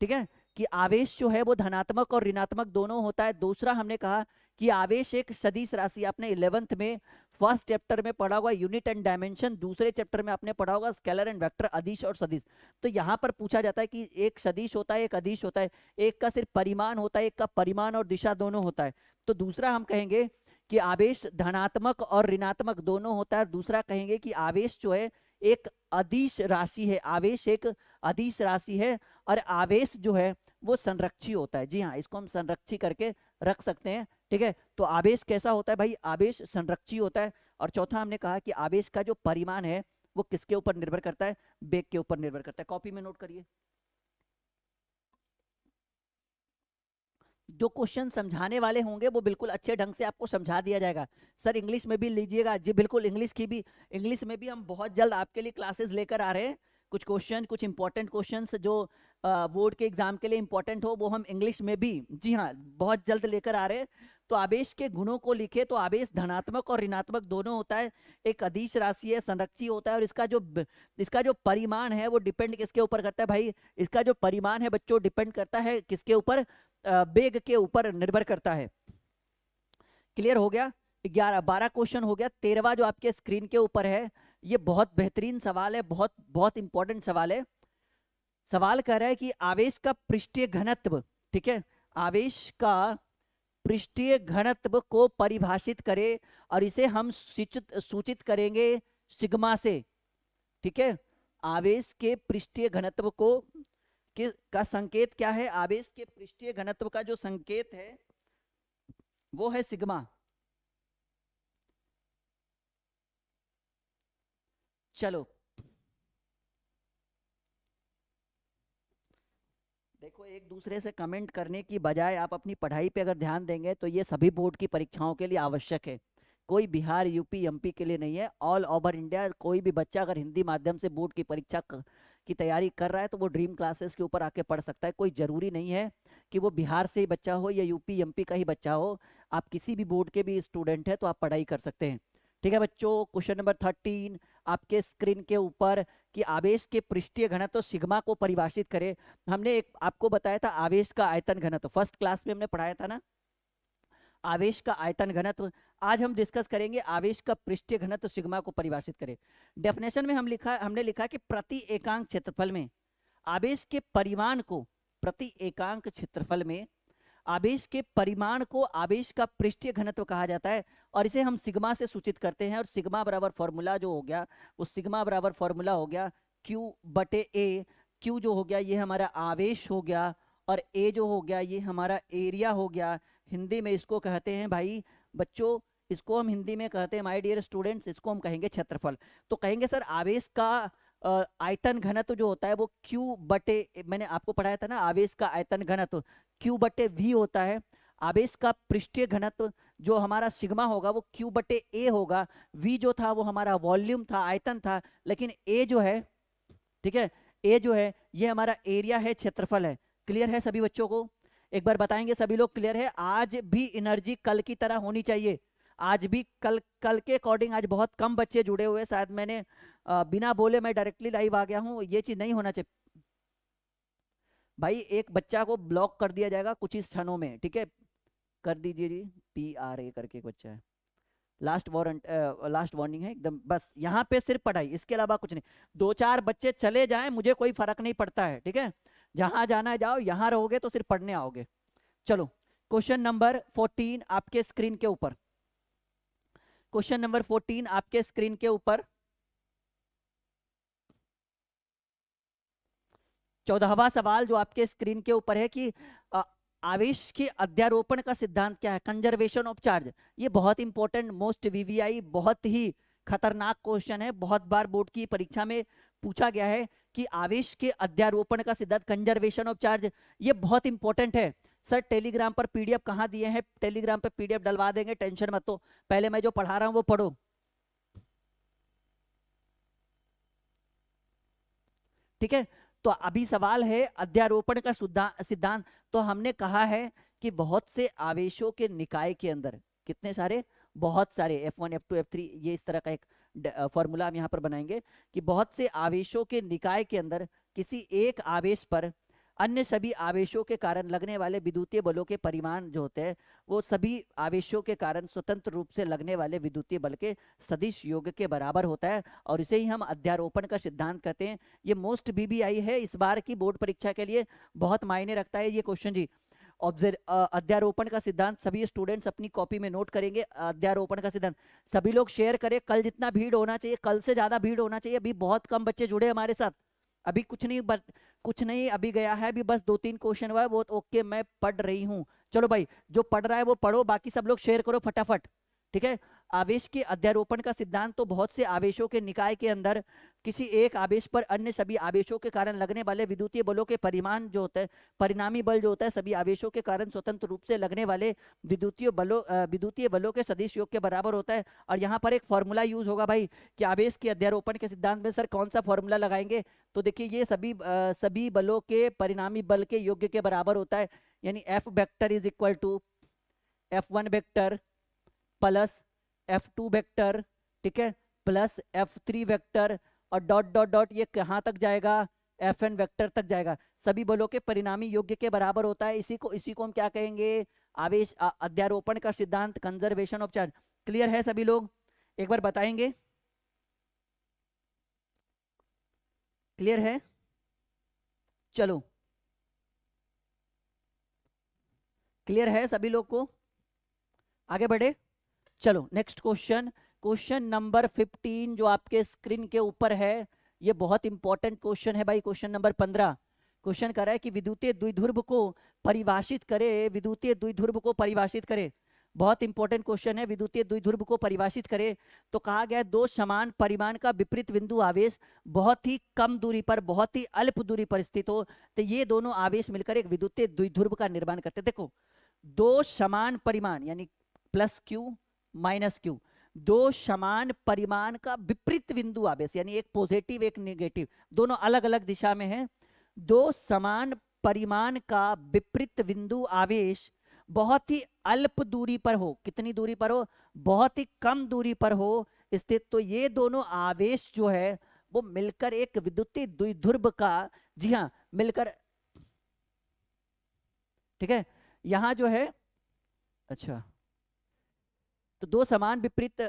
S1: ठीक है, कि आवेश जो है वो धनात्मक और ऋणात्मक दोनों होता है। दूसरा हमने कहा कि आवेश एक सदिश राशि, आपने 11th में फर्स्ट चैप्टर में पढ़ा होगा यूनिट एंड डायमेंशन, दूसरे चैप्टर में आपने पढ़ा होगा स्केलर एंड वेक्टर, अदिश और सदिश। तो यहाँ पर पूछा जाता है कि एक सदिश होता है, एक अदिश होता है, एक का सिर्फ परिमाण होता है, एक का परिमाण और दिशा दोनों होता है। तो दूसरा हम कहेंगे कि आवेश धनात्मक और ऋणात्मक दोनों होता है। दूसरा कहेंगे कि आवेश जो है एक अदिश राशि है, आवेश एक अदिश राशि है, और आवेश जो है वो संरक्षी होता है। जी हाँ, इसको हम संरक्षी करके रख सकते हैं। ठीक है, तो आवेश कैसा होता है भाई, आवेश संरक्षी होता है। और चौथा हमने कहा कि आवेश का जो परिमाण है वो किसके ऊपर निर्भर करता है, वेग के ऊपर निर्भर करता है। कॉपी में नोट करिए। जो क्वेश्चन समझाने वाले होंगे वो बिल्कुल अच्छे ढंग से आपको समझा दिया जाएगा। सर इंग्लिश में भी लीजिएगा जी, बिल्कुल इंग्लिश में भी हम बहुत जल्द आपके लिए क्लासेस लेकर आ रहे हैं। कुछ क्वेश्चन, कुछ इंपॉर्टेंट क्वेश्चंस जो बोर्ड के एग्जाम के लिए इंपॉर्टेंट हो वो हम इंग्लिश में भी, जी हाँ, बहुत जल्द लेकर आ रहे हैं। तो आवेश के गुणों को लिखे, तो आवेश धनात्मक और ऋणात्मक दोनों होता है, एक अदिश राशि है, संरक्षी होता है, और इसका जो परिमाण है वो डिपेंड किसके ऊपर करता है भाई, इसका जो परिमाण है बच्चों डिपेंड करता है किसके ऊपर, वेग के ऊपर निर्भर करता है। क्लियर हो गया। 12 क्वेश्चन हो गया। 13वां जो आपके स्क्रीन के ऊपर है ये बहुत बेहतरीन सवाल है, बहुत बहुत इंपॉर्टेंट सवाल है। सवाल कह रहा है कि आवेश का पृष्ठीय घनत्व, ठीक है, आवेश का पृष्ठीय घनत्व को परिभाषित करें, और इसे हम सूचित करेंगे सिग्मा से। ठीक है, आवेश के पृष्ठीय घनत्व को का संकेत क्या है, आवेश के पृष्ठीय घनत्व का जो संकेत है वो है सिग्मा। चलो देखो, एक दूसरे से कमेंट करने की बजाय आप अपनी पढ़ाई पे अगर ध्यान देंगे तो ये सभी बोर्ड की परीक्षाओं के लिए आवश्यक है। कोई बिहार, यूपी, एमपी के लिए नहीं है, ऑल ओवर इंडिया कोई भी बच्चा अगर हिंदी माध्यम से बोर्ड की परीक्षा की तैयारी कर रहा है तो वो ड्रीम क्लासेस के ऊपर आके पढ़ सकता है। कोई जरूरी नहीं है कि वो बिहार से ही बच्चा हो या यूपी एमपी का ही बच्चा हो, आप किसी भी बोर्ड के भी स्टूडेंट है तो आप पढ़ाई कर सकते हैं। ठीक है बच्चों, क्वेश्चन नंबर 13 आपके स्क्रीन के ऊपर कि आवेश के पृष्ठीय घनत्व तो सिग्मा को परिभाषित करें। हमने एक आपको बताया था आवेश का आयतन घनत्व, फर्स्ट क्लास में हमने पढ़ाया था ना, आवेश का आयतन घनत्व। आज हम डिस्कस करेंगे आवेश का पृष्ठीय घनत्व सिग्मा को परिभाषित करें। डेफिनेशन में हमने लिखा कि प्रति एकांक क्षेत्रफल में आवेश के परिमाण को, प्रति एकांक क्षेत्रफल में आवेश के परिमाण को आवेश का पृष्ठीय घनत्व कहा जाता है, और इसे हम सिग्मा से सूचित करते हैं। और सिग्मा बराबर फॉर्मूला जो हो गया वो सिग्मा बराबर फॉर्मूला हो गया Q/A। Q जो हो गया ये हमारा आवेश हो गया, और A जो हो गया ये हमारा एरिया हो गया। हिंदी में इसको कहते हैं भाई बच्चों, इसको हम हिंदी में कहते हैं माय डियर स्टूडेंट्स, इसको हम कहेंगे क्षेत्रफल। तो कहेंगे सर आवेश का आयतन घनत्व जो होता है वो Q/, मैंने आपको पढ़ाया था ना आवेश का आयतन घनत्व Q/V होता है। आवेश का पृष्ठीय घनत्व जो हमारा सिग्मा होगा वो क्यू बटे ए होगा। वी जो था वो हमारा वॉल्यूम था, आयतन था, लेकिन ए जो है, ठीक है, ए जो है ये हमारा एरिया है, क्षेत्रफल है। क्लियर है सभी बच्चों को? एक बार बताएंगे सभी लोग क्लियर है? आज भी एनर्जी कल की तरह होनी चाहिए। आज भी कल कल के अकॉर्डिंग आज बहुत कम बच्चे जुड़े हुए, शायद मैंने बिना बोले मैं डायरेक्टली लाइव आ गया हूँ, ये चीज नहीं होना चाहिए भाई। एक बच्चा को ब्लॉक कर दिया जाएगा कुछ ही क्षणों में, ठीक है? कर दीजिए जी, PRA करके एक बच्चा है। लास्ट वारंट, लास्ट वार्निंग है एकदम, बस यहाँ पे सिर्फ पढ़ाई, इसके अलावा कुछ नहीं। 2-4 बच्चे चले जाएं मुझे कोई फर्क नहीं पड़ता है, ठीक है? जहां जाना है जाओ, यहाँ रहोगे तो सिर्फ पढ़ने आओगे। चलो क्वेश्चन नंबर 14 आपके स्क्रीन के ऊपर, क्वेश्चन नंबर 14 आपके स्क्रीन के ऊपर 14वां सवाल जो आपके स्क्रीन के ऊपर है कि आवेश के अध्यारोपण का सिद्धांत क्या है? Conservation of charge. ये बहुत इंपॉर्टेंट, मोस्ट VVI, बहुत ही खतरनाक क्वेश्चन है, बहुत बार बोर्ड की परीक्षा में पूछा गया है कि आवेश के अध्यारोपण का सिद्धांत, कंजर्वेशन ऑफ चार्ज, ये बहुत इंपॉर्टेंट है। सर टेलीग्राम पर PDF कहाँ दिए हैं? टेलीग्राम पर PDF डलवा देंगे, टेंशन मत लो। पहले मैं जो पढ़ा रहा हूँ वो पढ़ो, ठीक है? तो अभी सवाल है अध्यारोपण का सिद्धांत। तो हमने कहा है कि बहुत से आवेशों के निकाय के अंदर, कितने सारे? बहुत सारे, F1 F2 F3, ये इस तरह का एक फॉर्मूला हम यहाँ पर बनाएंगे कि बहुत से आवेशों के निकाय के अंदर किसी एक आवेश पर अन्य सभी आवेशों के कारण लगने वाले विद्युतीय बलों के परिमाण जो होते हैं वो सभी आवेशों के कारण स्वतंत्र रूप से लगने वाले विद्युतीय बल के सदिश योग के बराबर होता है, और इसे ही हम अध्यारोपण का सिद्धांत कहते हैं। ये मोस्ट VVI है, इस बार की बोर्ड परीक्षा के लिए बहुत मायने रखता है ये क्वेश्चन जी। अध्यारोपण का सिद्धांत सभी स्टूडेंट्स अपनी कॉपी में नोट करेंगे। अध्यारोपण का सिद्धांत सभी लोग शेयर करें, कल जितना भीड़ होना चाहिए, कल से ज्यादा भीड़ होना चाहिए। अभी बहुत कम बच्चे जुड़े हमारे साथ, अभी कुछ नहीं, कुछ नहीं अभी गया है, अभी बस 2-3 क्वेश्चन हुआ है, वो ओके मैं पढ़ रही हूँ। चलो भाई, जो पढ़ रहा है वो पढ़ो, बाकी सब लोग शेयर करो फटाफट, ठीक है? आवेश के अध्यारोपण का सिद्धांत तो बहुत से आवेशों के निकाय के अंदर किसी एक आवेश पर अन्य सभी आवेशों के कारण लगने वाले विद्युतीय बलों के परिमाण जो होता है, परिणामी बल जो होता है, सभी आवेशों के कारण स्वतंत्र रूप से लगने वाले विद्युतीय बलों के सदिश योग के बराबर होता है। और यहाँ पर एक फॉर्मूला यूज होगा भाई कि आवेश के अध्यारोपण के सिद्धांत में सर कौन सा फॉर्मूला लगाएंगे? तो देखिए ये सभी बलों के परिणामी बल के योग के बराबर होता है, यानी F vector is equal to F1 vector plus F2 vector, ठीक है, प्लस F3 वेक्टर, और डॉट डॉट डॉट ये कहाँ तक जाएगा? Fn वेक्टर तक जाएगा। सभी बलों के परिणामी योग्य के बराबर होता है। इसी को हम क्या कहेंगे? आवेश अध्यारोपण का सिद्धांत, कंजर्वेशन ऑफ चार्ज। क्लियर है सभी लोग? एक बार बताएंगे, क्लियर है? चलो क्लियर है सभी लोग को? आगे बढ़े, चलो नेक्स्ट क्वेश्चन, क्वेश्चन नंबर 15 जो आपके स्क्रीन के ऊपर है, ये बहुत इंपॉर्टेंट क्वेश्चन है भाई। क्वेश्चन नंबर 15 क्वेश्चन कर रहा है कि विद्युतीय द्विध्रुव को परिभाषित करे, विद्युतीय द्विध्रुव को परिभाषित करे। बहुत इंपॉर्टेंट क्वेश्चन है, विद्युतीय द्विध्रुव को परिभाषित करे। तो कहा गया दो समान परिमाण का विपरीत बिंदु आवेश बहुत ही कम दूरी पर, बहुत ही अल्प दूरी पर स्थित हो, तो ये दोनों आवेश मिलकर एक विद्युतीय द्विध्रुव का निर्माण करते। देखो, दो समान परिमाण यानी प्लस Q माइनस Q, दो समान परिमाण का विपरीत बिंदु आवेश, यानी एक पॉजिटिव एक नेगेटिव, दोनों अलग अलग दिशा में है। दो समान परिमाण का विपरीत बिंदु आवेश बहुत ही अल्प दूरी पर हो, कितनी दूरी पर हो? बहुत ही कम दूरी पर हो स्थित, तो ये दोनों आवेश जो है वो मिलकर एक विद्युतीय द्विध्रुव का, जी हाँ, मिलकर, ठीक है, यहां जो है, अच्छा, तो दो समान विपरीत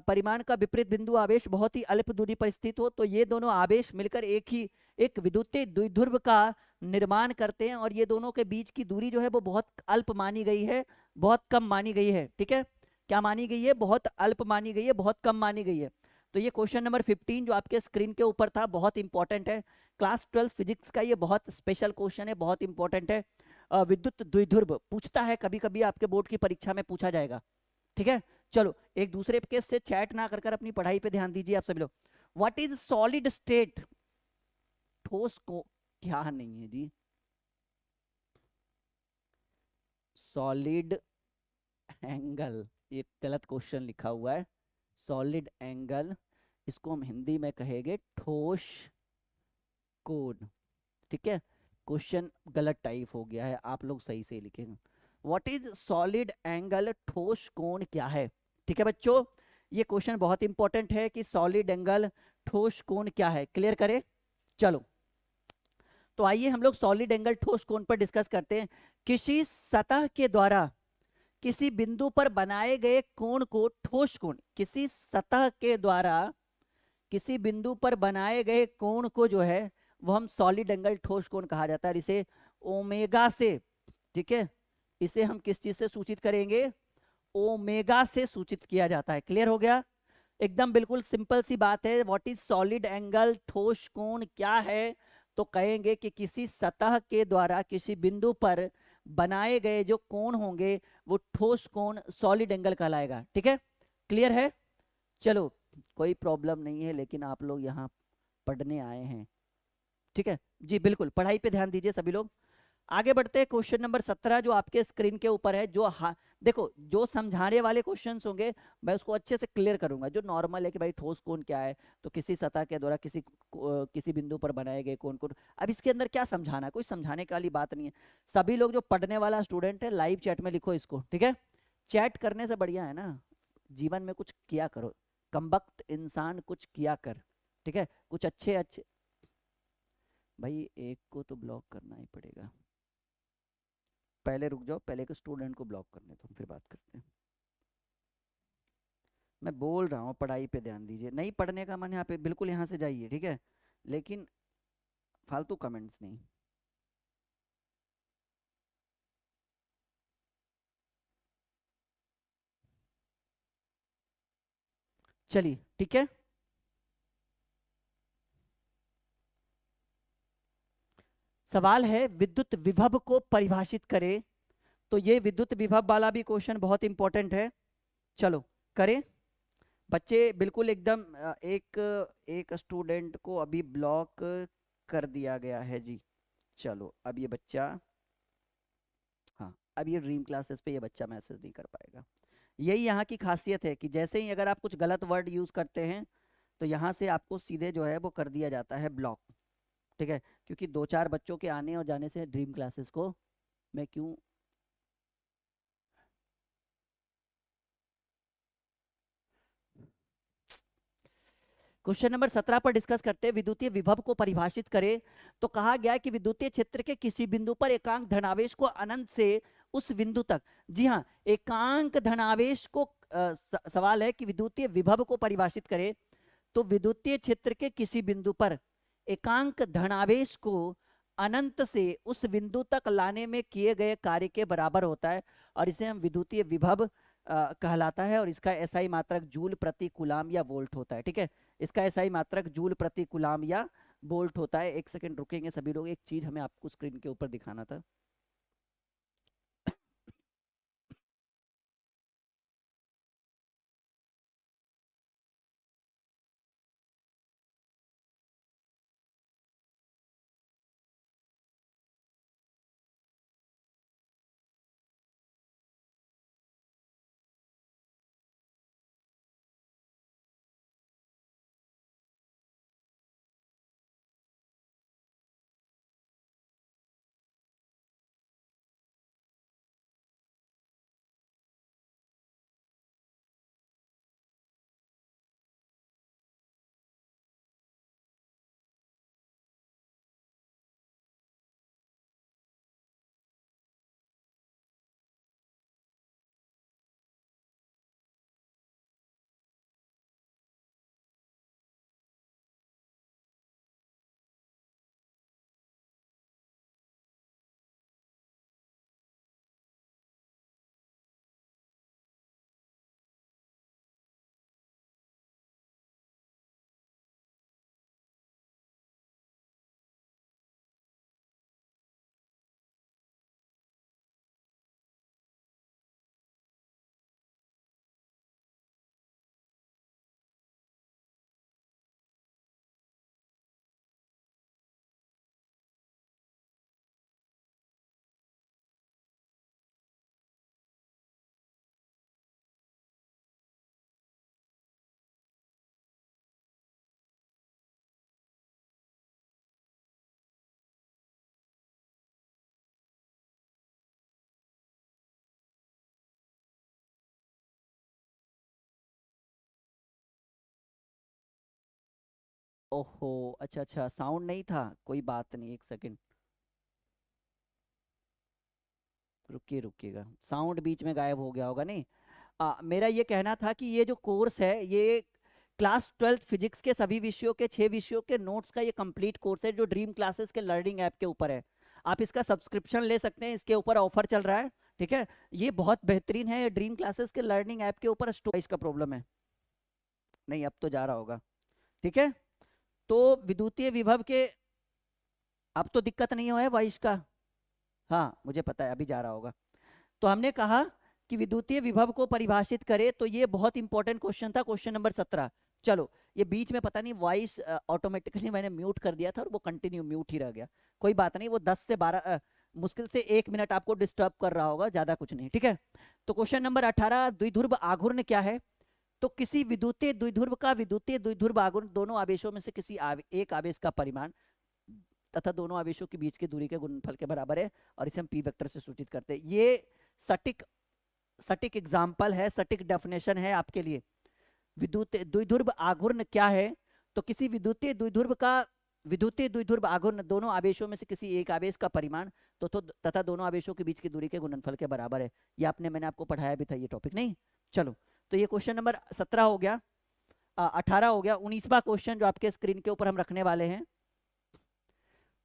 S1: परिमाण का विपरीत बिंदु आवेश बहुत ही अल्प दूरी पर स्थित हो, तो ये दोनों आवेश मिलकर एक विद्युतीय द्विध्रुव का निर्माण करते हैं, और ये दोनों के बीच की दूरी जो है वो बहुत अल्प मानी गई है, बहुत कम मानी गई है, ठीक है? क्या मानी गई है? बहुत अल्प मानी गई है, बहुत कम मानी गई है। तो ये क्वेश्चन नंबर 15 जो आपके स्क्रीन के ऊपर था बहुत इंपॉर्टेंट है, क्लास 12 फिजिक्स का ये बहुत स्पेशल क्वेश्चन है, बहुत इंपॉर्टेंट है। विद्युत द्विध्रुव पूछता है, कभी कभी आपके बोर्ड की परीक्षा में पूछा जाएगा, ठीक है? चलो एक दूसरे के से चैट ना कर अपनी पढ़ाई पे ध्यान दीजिए आप सभी लोग। What is solid state? ठोस को क्या नहीं है जी, सॉलिड एंगल, ये गलत क्वेश्चन लिखा हुआ है। सॉलिड एंगल, इसको हम हिंदी में कहेंगे ठोस कोण। ठीक है, क्वेश्चन गलत टाइप हो गया है, आप लोग सही से लिखेंगे। व्हाट इज सॉलिड एंगल, ठोस कोण क्या है। ठीक है बच्चों, ये क्वेश्चन बहुत इंपॉर्टेंट है कि सॉलिड एंगल ठोस कोण क्या है, क्लियर करें। चलो तो आइए हम लोग सॉलिड एंगल ठोस कोण पर डिस्कस करते हैं। किसी सतह के द्वारा किसी बिंदु पर बनाए गए कोण को ठोस कोण, किसी सतह के द्वारा किसी बिंदु पर बनाए गए कोण को जो है वो हम सॉलिड एंगल ठोस कोण कहा जाता है, इसे ओमेगा से, ठीक है, इसे हम किस चीज से सूचित करेंगे, ओमेगा से सूचित किया जाता है। क्लियर हो गया, एकदम बिल्कुल सिंपल सी बात है। व्हाट इज सॉलिड एंगल, ठोस कोण क्या है, तो कहेंगे कि किसी सतह के द्वारा किसी बिंदु पर बनाए गए जो कोण होंगे वो ठोस कोण सॉलिड एंगल कहलाएगा। ठीक है, क्लियर है। चलो कोई प्रॉब्लम नहीं है, लेकिन आप लोग यहाँ पढ़ने आए हैं, ठीक है जी, बिल्कुल पढ़ाई पे ध्यान दीजिए सभी लोग। आगे बढ़ते हैं, क्वेश्चन नंबर 17 जो आपके स्क्रीन के ऊपर है, जो देखो जो समझाने वाले क्वेश्चंस होंगे मैं उसको अच्छे से क्लियर करूंगा। जो नॉर्मल है कि भाई ठोस कोण क्या है, तो किसी सतह के द्वारा किसी बिंदु पर बनाए गए कोण को, अब इसके अंदर क्या समझाना, कोई समझाने वाली बात नहीं है। सभी लोग जो पढ़ने वाला स्टूडेंट है लाइव चैट में लिखो इसको, ठीक है। चैट करने से बढ़िया है ना, जीवन में कुछ किया करो, कमबख्त इंसान कुछ किया कर, ठीक है, कुछ अच्छे अच्छे। भाई एक को तो ब्लॉक करना ही पड़ेगा, पहले रुक जाओ, पहले के स्टूडेंट को ब्लॉक करने दो फिर बात करते हैं। मैं बोल रहा हूँ पढ़ाई पे ध्यान दीजिए, नहीं पढ़ने का मन यहाँ पे बिल्कुल यहाँ से जाइए, ठीक है, लेकिन फालतू कमेंट्स नहीं। चलिए ठीक है, सवाल है विद्युत विभव को परिभाषित करें। तो ये विद्युत विभव वाला भी क्वेश्चन बहुत इंपॉर्टेंट है। चलो करें बच्चे, बिल्कुल एकदम एक एक स्टूडेंट को अभी ब्लॉक कर दिया गया है जी। चलो अब ये बच्चा, हाँ अब ये ड्रीम क्लासेस पे ये बच्चा मैसेज नहीं कर पाएगा। यही यहाँ की खासियत है कि जैसे ही अगर आप कुछ गलत वर्ड यूज करते हैं तो यहाँ से आपको सीधे जो है वो कर दिया जाता है ब्लॉक, ठीक है। क्योंकि दो चार बच्चों के आने और जाने से ड्रीम क्लासेस को मैं क्यों, क्वेश्चन नंबर 17 पर डिस्कस करते हैं, विद्युतीय विभव को परिभाषित करें। तो कहा गया है कि विद्युतीय क्षेत्र के किसी बिंदु पर एकांक धनावेश को अनंत से उस बिंदु तक, जी हाँ, एकांक धनावेश को सवाल है कि विद्युतीय विभव को परिभाषित करें। तो विद्युतीय क्षेत्र के किसी बिंदु पर एकांक धनावेश को अनंत से उस बिंदु तक लाने में किए गए कार्य के बराबर होता है, और इसे हम विद्युतीय विभव कहलाता है। और इसका एसआई मात्रक जूल प्रति कूलाम या वोल्ट होता है, ठीक है, इसका एसआई मात्रक जूल प्रति कूलाम या वोल्ट होता है। एक सेकंड रुकेंगे सभी लोग, एक चीज हमें आपको स्क्रीन के ऊपर दिखाना था। ओहो, अच्छा अच्छा, साउंड नहीं था, कोई बात नहीं, एक सेकंड, रुकिए रुकिएगा, साउंड बीच में गायब हो गया होगा। नहीं, मेरा ये कहना था कि ये जो कोर्स है, ये क्लास 12th फिजिक्स के सभी विषयों के 6 विषयों के नोट्स का ये कंप्लीट कोर्स है, जो ड्रीम क्लासेस के लर्निंग ऐप के ऊपर है। आप इसका सब्सक्रिप्शन ले सकते हैं, इसके ऊपर ऑफर चल रहा है। ठीक है, ये बहुत बेहतरीन है, ड्रीम क्लासेस के लर्निंग ऐप के ऊपर स्टोरेज का प्रॉब्लम है। नहीं, अब तो जा रहा होगा। ठीक है, तो विद्युतीय विभव के, अब तो दिक्कत नहीं हो है वॉइस का। हाँ, मुझे पता है, अभी जा रहा होगा। तो हमने कहा कि विद्युतीय विभव को परिभाषित करे, तो ये बहुत इंपॉर्टेंट क्वेश्चन था, क्वेश्चन नंबर 17। चलो, ये बीच में पता नहीं वॉइस ऑटोमेटिकली मैंने म्यूट कर दिया था और वो कंटिन्यू म्यूट ही रह गया। कोई बात नहीं, वो 10 से 12 मुश्किल से 1 मिनट आपको डिस्टर्ब कर रहा होगा, ज्यादा कुछ नहीं। ठीक है, तो क्वेश्चन नंबर 18, द्विध्रुव आघूर्ण क्या है? तो किसी विद्युतीय द्विध्रुव का विद्युतीय द्विध्रुव आघूर्ण दोनों आवेशों में से किसी एक आवेश का परिमाण तथा दोनों आवेशों के बीच की दूरी के गुणनफल के बराबर है, और इसे हम पी वेक्टर से सूचित करते हैं। ये सटीक सटीक एग्जाम्पल है, सटीक डेफिनेशन है आपके लिए। विद्युत द्विध्रुव आघूर्ण क्या है? तो किसी विद्युतीय द्विध्रुव का विद्युतीय द्विध्रुव आघूर्ण दोनों आवेशों में से किसी एक आवेश का परिमाण तो तथा दोनों आवेशों के बीच की दूरी के गुणनफल के बराबर है। ये मैंने आपको पढ़ाया भी था ये टॉपिक, नहीं? चलो, तो ये क्वेश्चन नंबर 17 हो गया, 18 हो गया। 19वां क्वेश्चन जो आपके स्क्रीन के ऊपर हम रखने वाले हैं,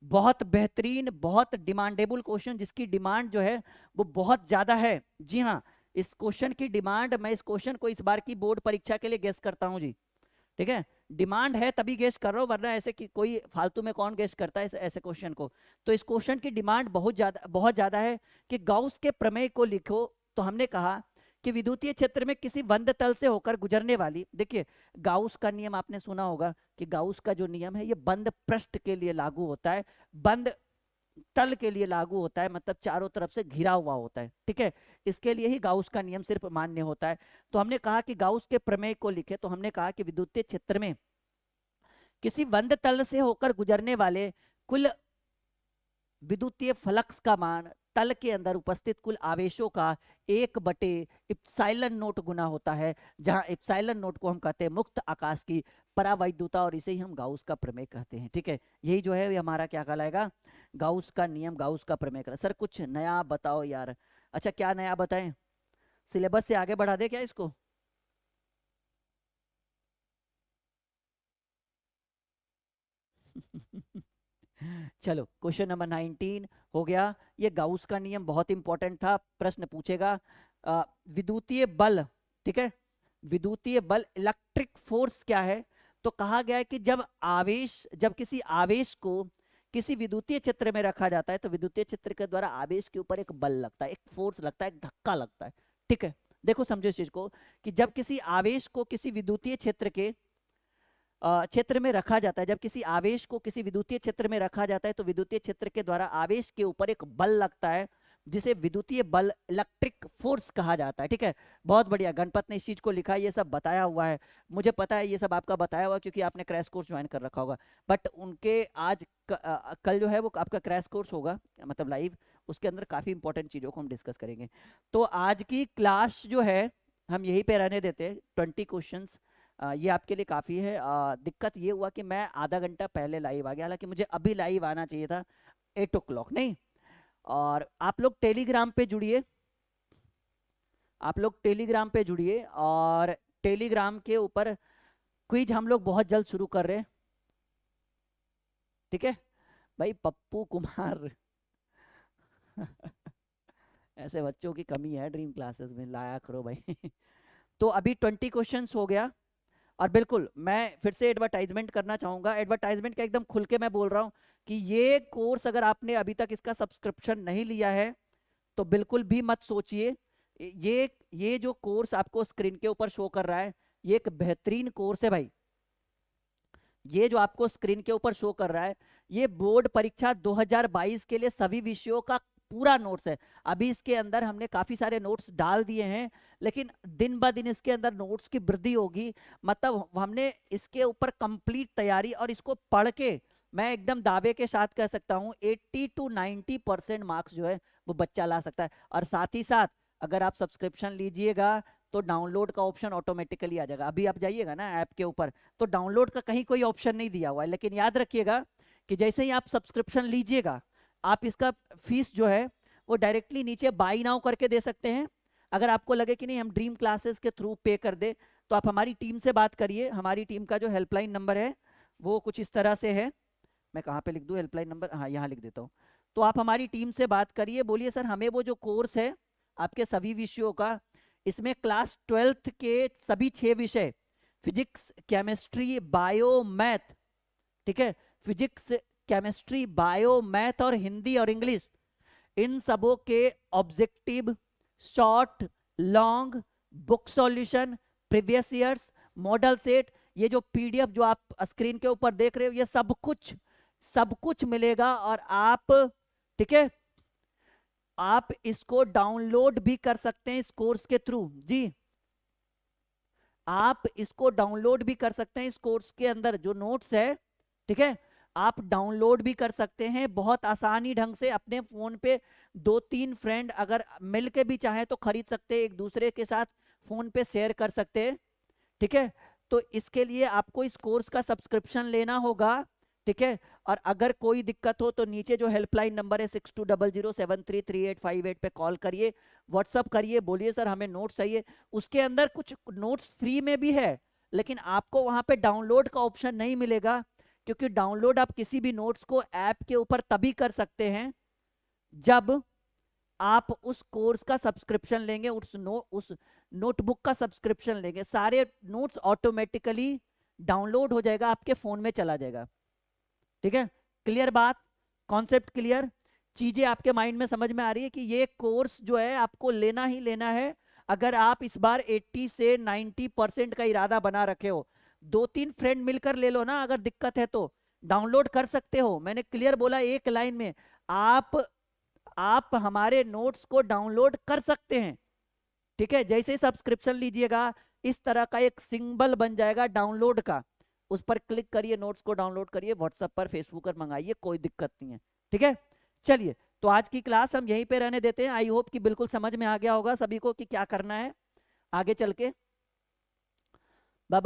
S1: बहुत बेहतरीन, बहुत डिमांडेबल क्वेश्चन, जिसकी डिमांड जो है वो बहुत ज्यादा है। जी हाँ, इस क्वेश्चन की डिमांड, मैं इस क्वेश्चन को इस बार की बोर्ड परीक्षा के लिए गेस करता हूं जी। ठीक है, डिमांड है तभी गेस कर रहा हूं, वरना ऐसे कि कोई फालतू में कौन गेस करता है ऐसे क्वेश्चन को। तो इस क्वेश्चन की डिमांड बहुत ज्यादा है कि गाउस के प्रमेय को लिखो। तो हमने कहा कि विद्युतीय क्षेत्र में किसी बंद तल से होकर गुजरने वाली, देखिए गाउस का नियम आपने सुना होगा कि गाउस का जो नियम है ये बंद पृष्ठ के लिए लागू होता है, बंद तल के लिए लागू होता है, मतलब चारों तरफ से घिरा हुआ होता है। ठीक है, इसके लिए ही गाउस का नियम सिर्फ मान्य होता है। तो हमने कहा कि गाउस के प्रमेय को लिखे, तो हमने कहा कि विद्युतीय क्षेत्र में किसी बंद तल से होकर गुजरने वाले कुल विद्युतीय फ्लक्स का मान तल के अंदर उपस्थित कुल आवेशों का 1/इप्सिलॉन नोट गुना होता है, जहां इप्सिलॉन नोट को हम कहते हैं मुक्त आकाश की परावैद्युता, और इसे ही हम गाउस का प्रमेय कहते हैं। ठीक है, यही जो है ये हमारा क्या कहलाएगा? गाउस का नियम, गाउस का प्रमेय कहलाएगा। सर कुछ नया बताओ यार। अच्छा, क्या नया बताएं? सिलेबस से आगे बढ़ा दे क्या इसको? चलो, क्वेश्चन नंबर 19 हो गया। ये गाउस का नियम बहुत इंपॉर्टेंट था, प्रश्न पूछेगा। विद्युतीय बल, ठीक है, विद्युतीय बल इलेक्ट्रिक फोर्स क्या है? तो कहा गया है कि जब किसी आवेश को किसी विद्युतीय क्षेत्र में रखा जाता है, तो विद्युतीय क्षेत्र के द्वारा आवेश के ऊपर एक बल लगता है, एक फोर्स लगता है, एक धक्का लगता है। ठीक है, देखो समझो इस चीज को कि जब किसी आवेश को किसी विद्युतीय क्षेत्र के क्षेत्र में रखा जाता है, जब किसी आवेश को किसी विद्युतीय क्षेत्र में रखा जाता है, तो विद्युतीय क्षेत्र के द्वारा आवेश के ऊपर एक बल लगता है, जिसे विद्युतीय बल इलेक्ट्रिक फोर्स कहा जाता है। ठीक है, बहुत बढ़िया, गणपत ने इस चीज को लिखा है, ये सब बताया हुआ है, मुझे पता है ये सब आपका बताया हुआ, क्योंकि आपने क्रैश कोर्स ज्वाइन कर रखा होगा। बट उनके आज कल जो है वो आपका क्रैश कोर्स होगा, मतलब लाइव, उसके अंदर काफी इंपॉर्टेंट चीजों को हम डिस्कस करेंगे। तो आज की क्लास जो है हम यहीं पे रहने देते हैं, 20 क्वेश्चन ये आपके लिए काफ़ी है। दिक्कत ये हुआ कि मैं आधा घंटा पहले लाइव आ गया, हालांकि मुझे अभी लाइव आना चाहिए था 8 o'clock, नहीं। और आप लोग टेलीग्राम पे जुड़िए, आप लोग टेलीग्राम पे जुड़िए, और टेलीग्राम के ऊपर क्विज हम लोग बहुत जल्द शुरू कर रहे हैं। ठीक है भाई, पप्पू कुमार ऐसे बच्चों की कमी है ड्रीम क्लासेस में, लाया करो भाई तो अभी 20 क्वेश्चंस हो गया। और बिल्कुल मैं फिर से एडवर्टाइजमेंट करना चाहूंगा, एडवर्टाइजमेंट का एकदम खुल के मैं बोल रहा हूं कि ये कोर्स अगर आपने अभी तक इसका सब्सक्रिप्शन नहीं लिया है तो बिल्कुल भी मत सोचिए। ये जो कोर्स आपको स्क्रीन के ऊपर शो कर रहा है, ये एक बेहतरीन कोर्स है भाई। ये जो आपको स्क्रीन के ऊपर शो कर रहा है, ये बोर्ड परीक्षा 2022 के लिए सभी विषयों का पूरा नोट्स है। अभी इसके अंदर हमने काफी सारे नोट्स डाल दिए हैं, लेकिन दिन ब दिन इसके अंदर नोट्स की वृद्धि होगी। मतलब हमने इसके ऊपर कंप्लीट तैयारी, और इसको पढ़ के मैं एकदम दावे के साथ कह सकता हूं 80 to 90% मार्क्स जो है वो बच्चा ला सकता है। और साथ ही साथ अगर आप सब्सक्रिप्शन लीजिएगा तो डाउनलोड का ऑप्शन ऑटोमेटिकली आ जाएगा। अभी आप जाइएगा ना ऐप के ऊपर, तो डाउनलोड का कहीं कोई ऑप्शन नहीं दिया हुआ है, लेकिन याद रखिएगा कि जैसे ही आप सब्सक्रिप्शन लीजिएगा, आप इसका फीस जो है वो डायरेक्टली नीचे बाई नाउ करके दे सकते हैं। अगर आपको लगे कि नहीं हम ड्रीम क्लासेस के थ्रू पे कर दे, तो आप हमारी टीम से बात करिए। हमारी टीम का जो हेल्पलाइन नंबर है वो कुछ इस तरह से है, मैं कहाँ पे लिख दूँ हेल्पलाइन नंबर, हाँ यहाँ लिख देता हूँ। तो आप हमारी टीम से बात करिए, बोलिए सर हमें वो जो कोर्स है आपके सभी विषयों का, इसमें क्लास 12th के सभी 6 विषय, फिजिक्स, केमिस्ट्री, बायो, मैथ, ठीक है, फिजिक्स, केमिस्ट्री, बायो, मैथ और हिंदी और इंग्लिश, इन सबों के objective, short, long, book solution, previous years, model set, ये जो पीडीएफ जो आप स्क्रीन के ऊपर देख रहे हो, ये सब कुछ मिलेगा। और आप, ठीक है, आप इसको डाउनलोड भी कर सकते हैं इस कोर्स के थ्रू। जी, आप इसको डाउनलोड भी कर सकते हैं इस कोर्स के अंदर जो नोट्स है, ठीक है, आप डाउनलोड भी कर सकते हैं बहुत आसानी ढंग से अपने फोन पे। 2-3 फ्रेंड अगर मिल के भी चाहे तो खरीद सकते हैं, एक दूसरे के साथ फोन पे शेयर कर सकते हैं, ठीक है। तो इसके लिए आपको इस कोर्स का सब्सक्रिप्शन लेना होगा, ठीक है। और अगर कोई दिक्कत हो तो नीचे जो हेल्पलाइन नंबर है 6200733858 पे कॉल करिए, व्हाट्सअप करिए, बोलिए सर हमें नोट्स चाहिए। उसके अंदर कुछ नोट्स फ्री में भी है, लेकिन आपको वहां पे डाउनलोड का ऑप्शन नहीं मिलेगा, क्योंकि डाउनलोड आप किसी भी नोट्स को ऐप के ऊपर तभी कर सकते हैं जब आप उस कोर्स का सब्सक्रिप्शन लेंगे, उस नोटबुक का सब्सक्रिप्शन लेंगे। सारे नोट्स ऑटोमेटिकली डाउनलोड हो जाएगा, आपके फोन में चला जाएगा, ठीक है। क्लियर बात, कॉन्सेप्ट क्लियर, चीजें आपके माइंड में समझ में आ रही है कि ये कोर्स जो है आपको लेना ही लेना है। अगर आप इस बार 80 से 90% का इरादा बना रखे हो, 2-3 फ्रेंड मिलकर ले लो ना, अगर दिक्कत है तो डाउनलोड कर सकते हो। मैंने क्लियर बोला एक लाइन में, आप हमारे नोट्स को डाउनलोड कर सकते हैं, ठीक है। जैसे ही सब्सक्रिप्शन लीजिएगा, इस तरह का एक सिंबल बन जाएगा डाउनलोड का, उस पर क्लिक करिए, नोट्स को डाउनलोड करिए, व्हाट्सएप पर, फेसबुक पर मंगाइए, कोई दिक्कत नहीं है, ठीक है। चलिए, तो आज की क्लास हम यहीं पे रहने देते हैं। आई होप कि बिल्कुल समझ में आ गया होगा सभी को कि क्या करना है आगे चल के। Bye bye.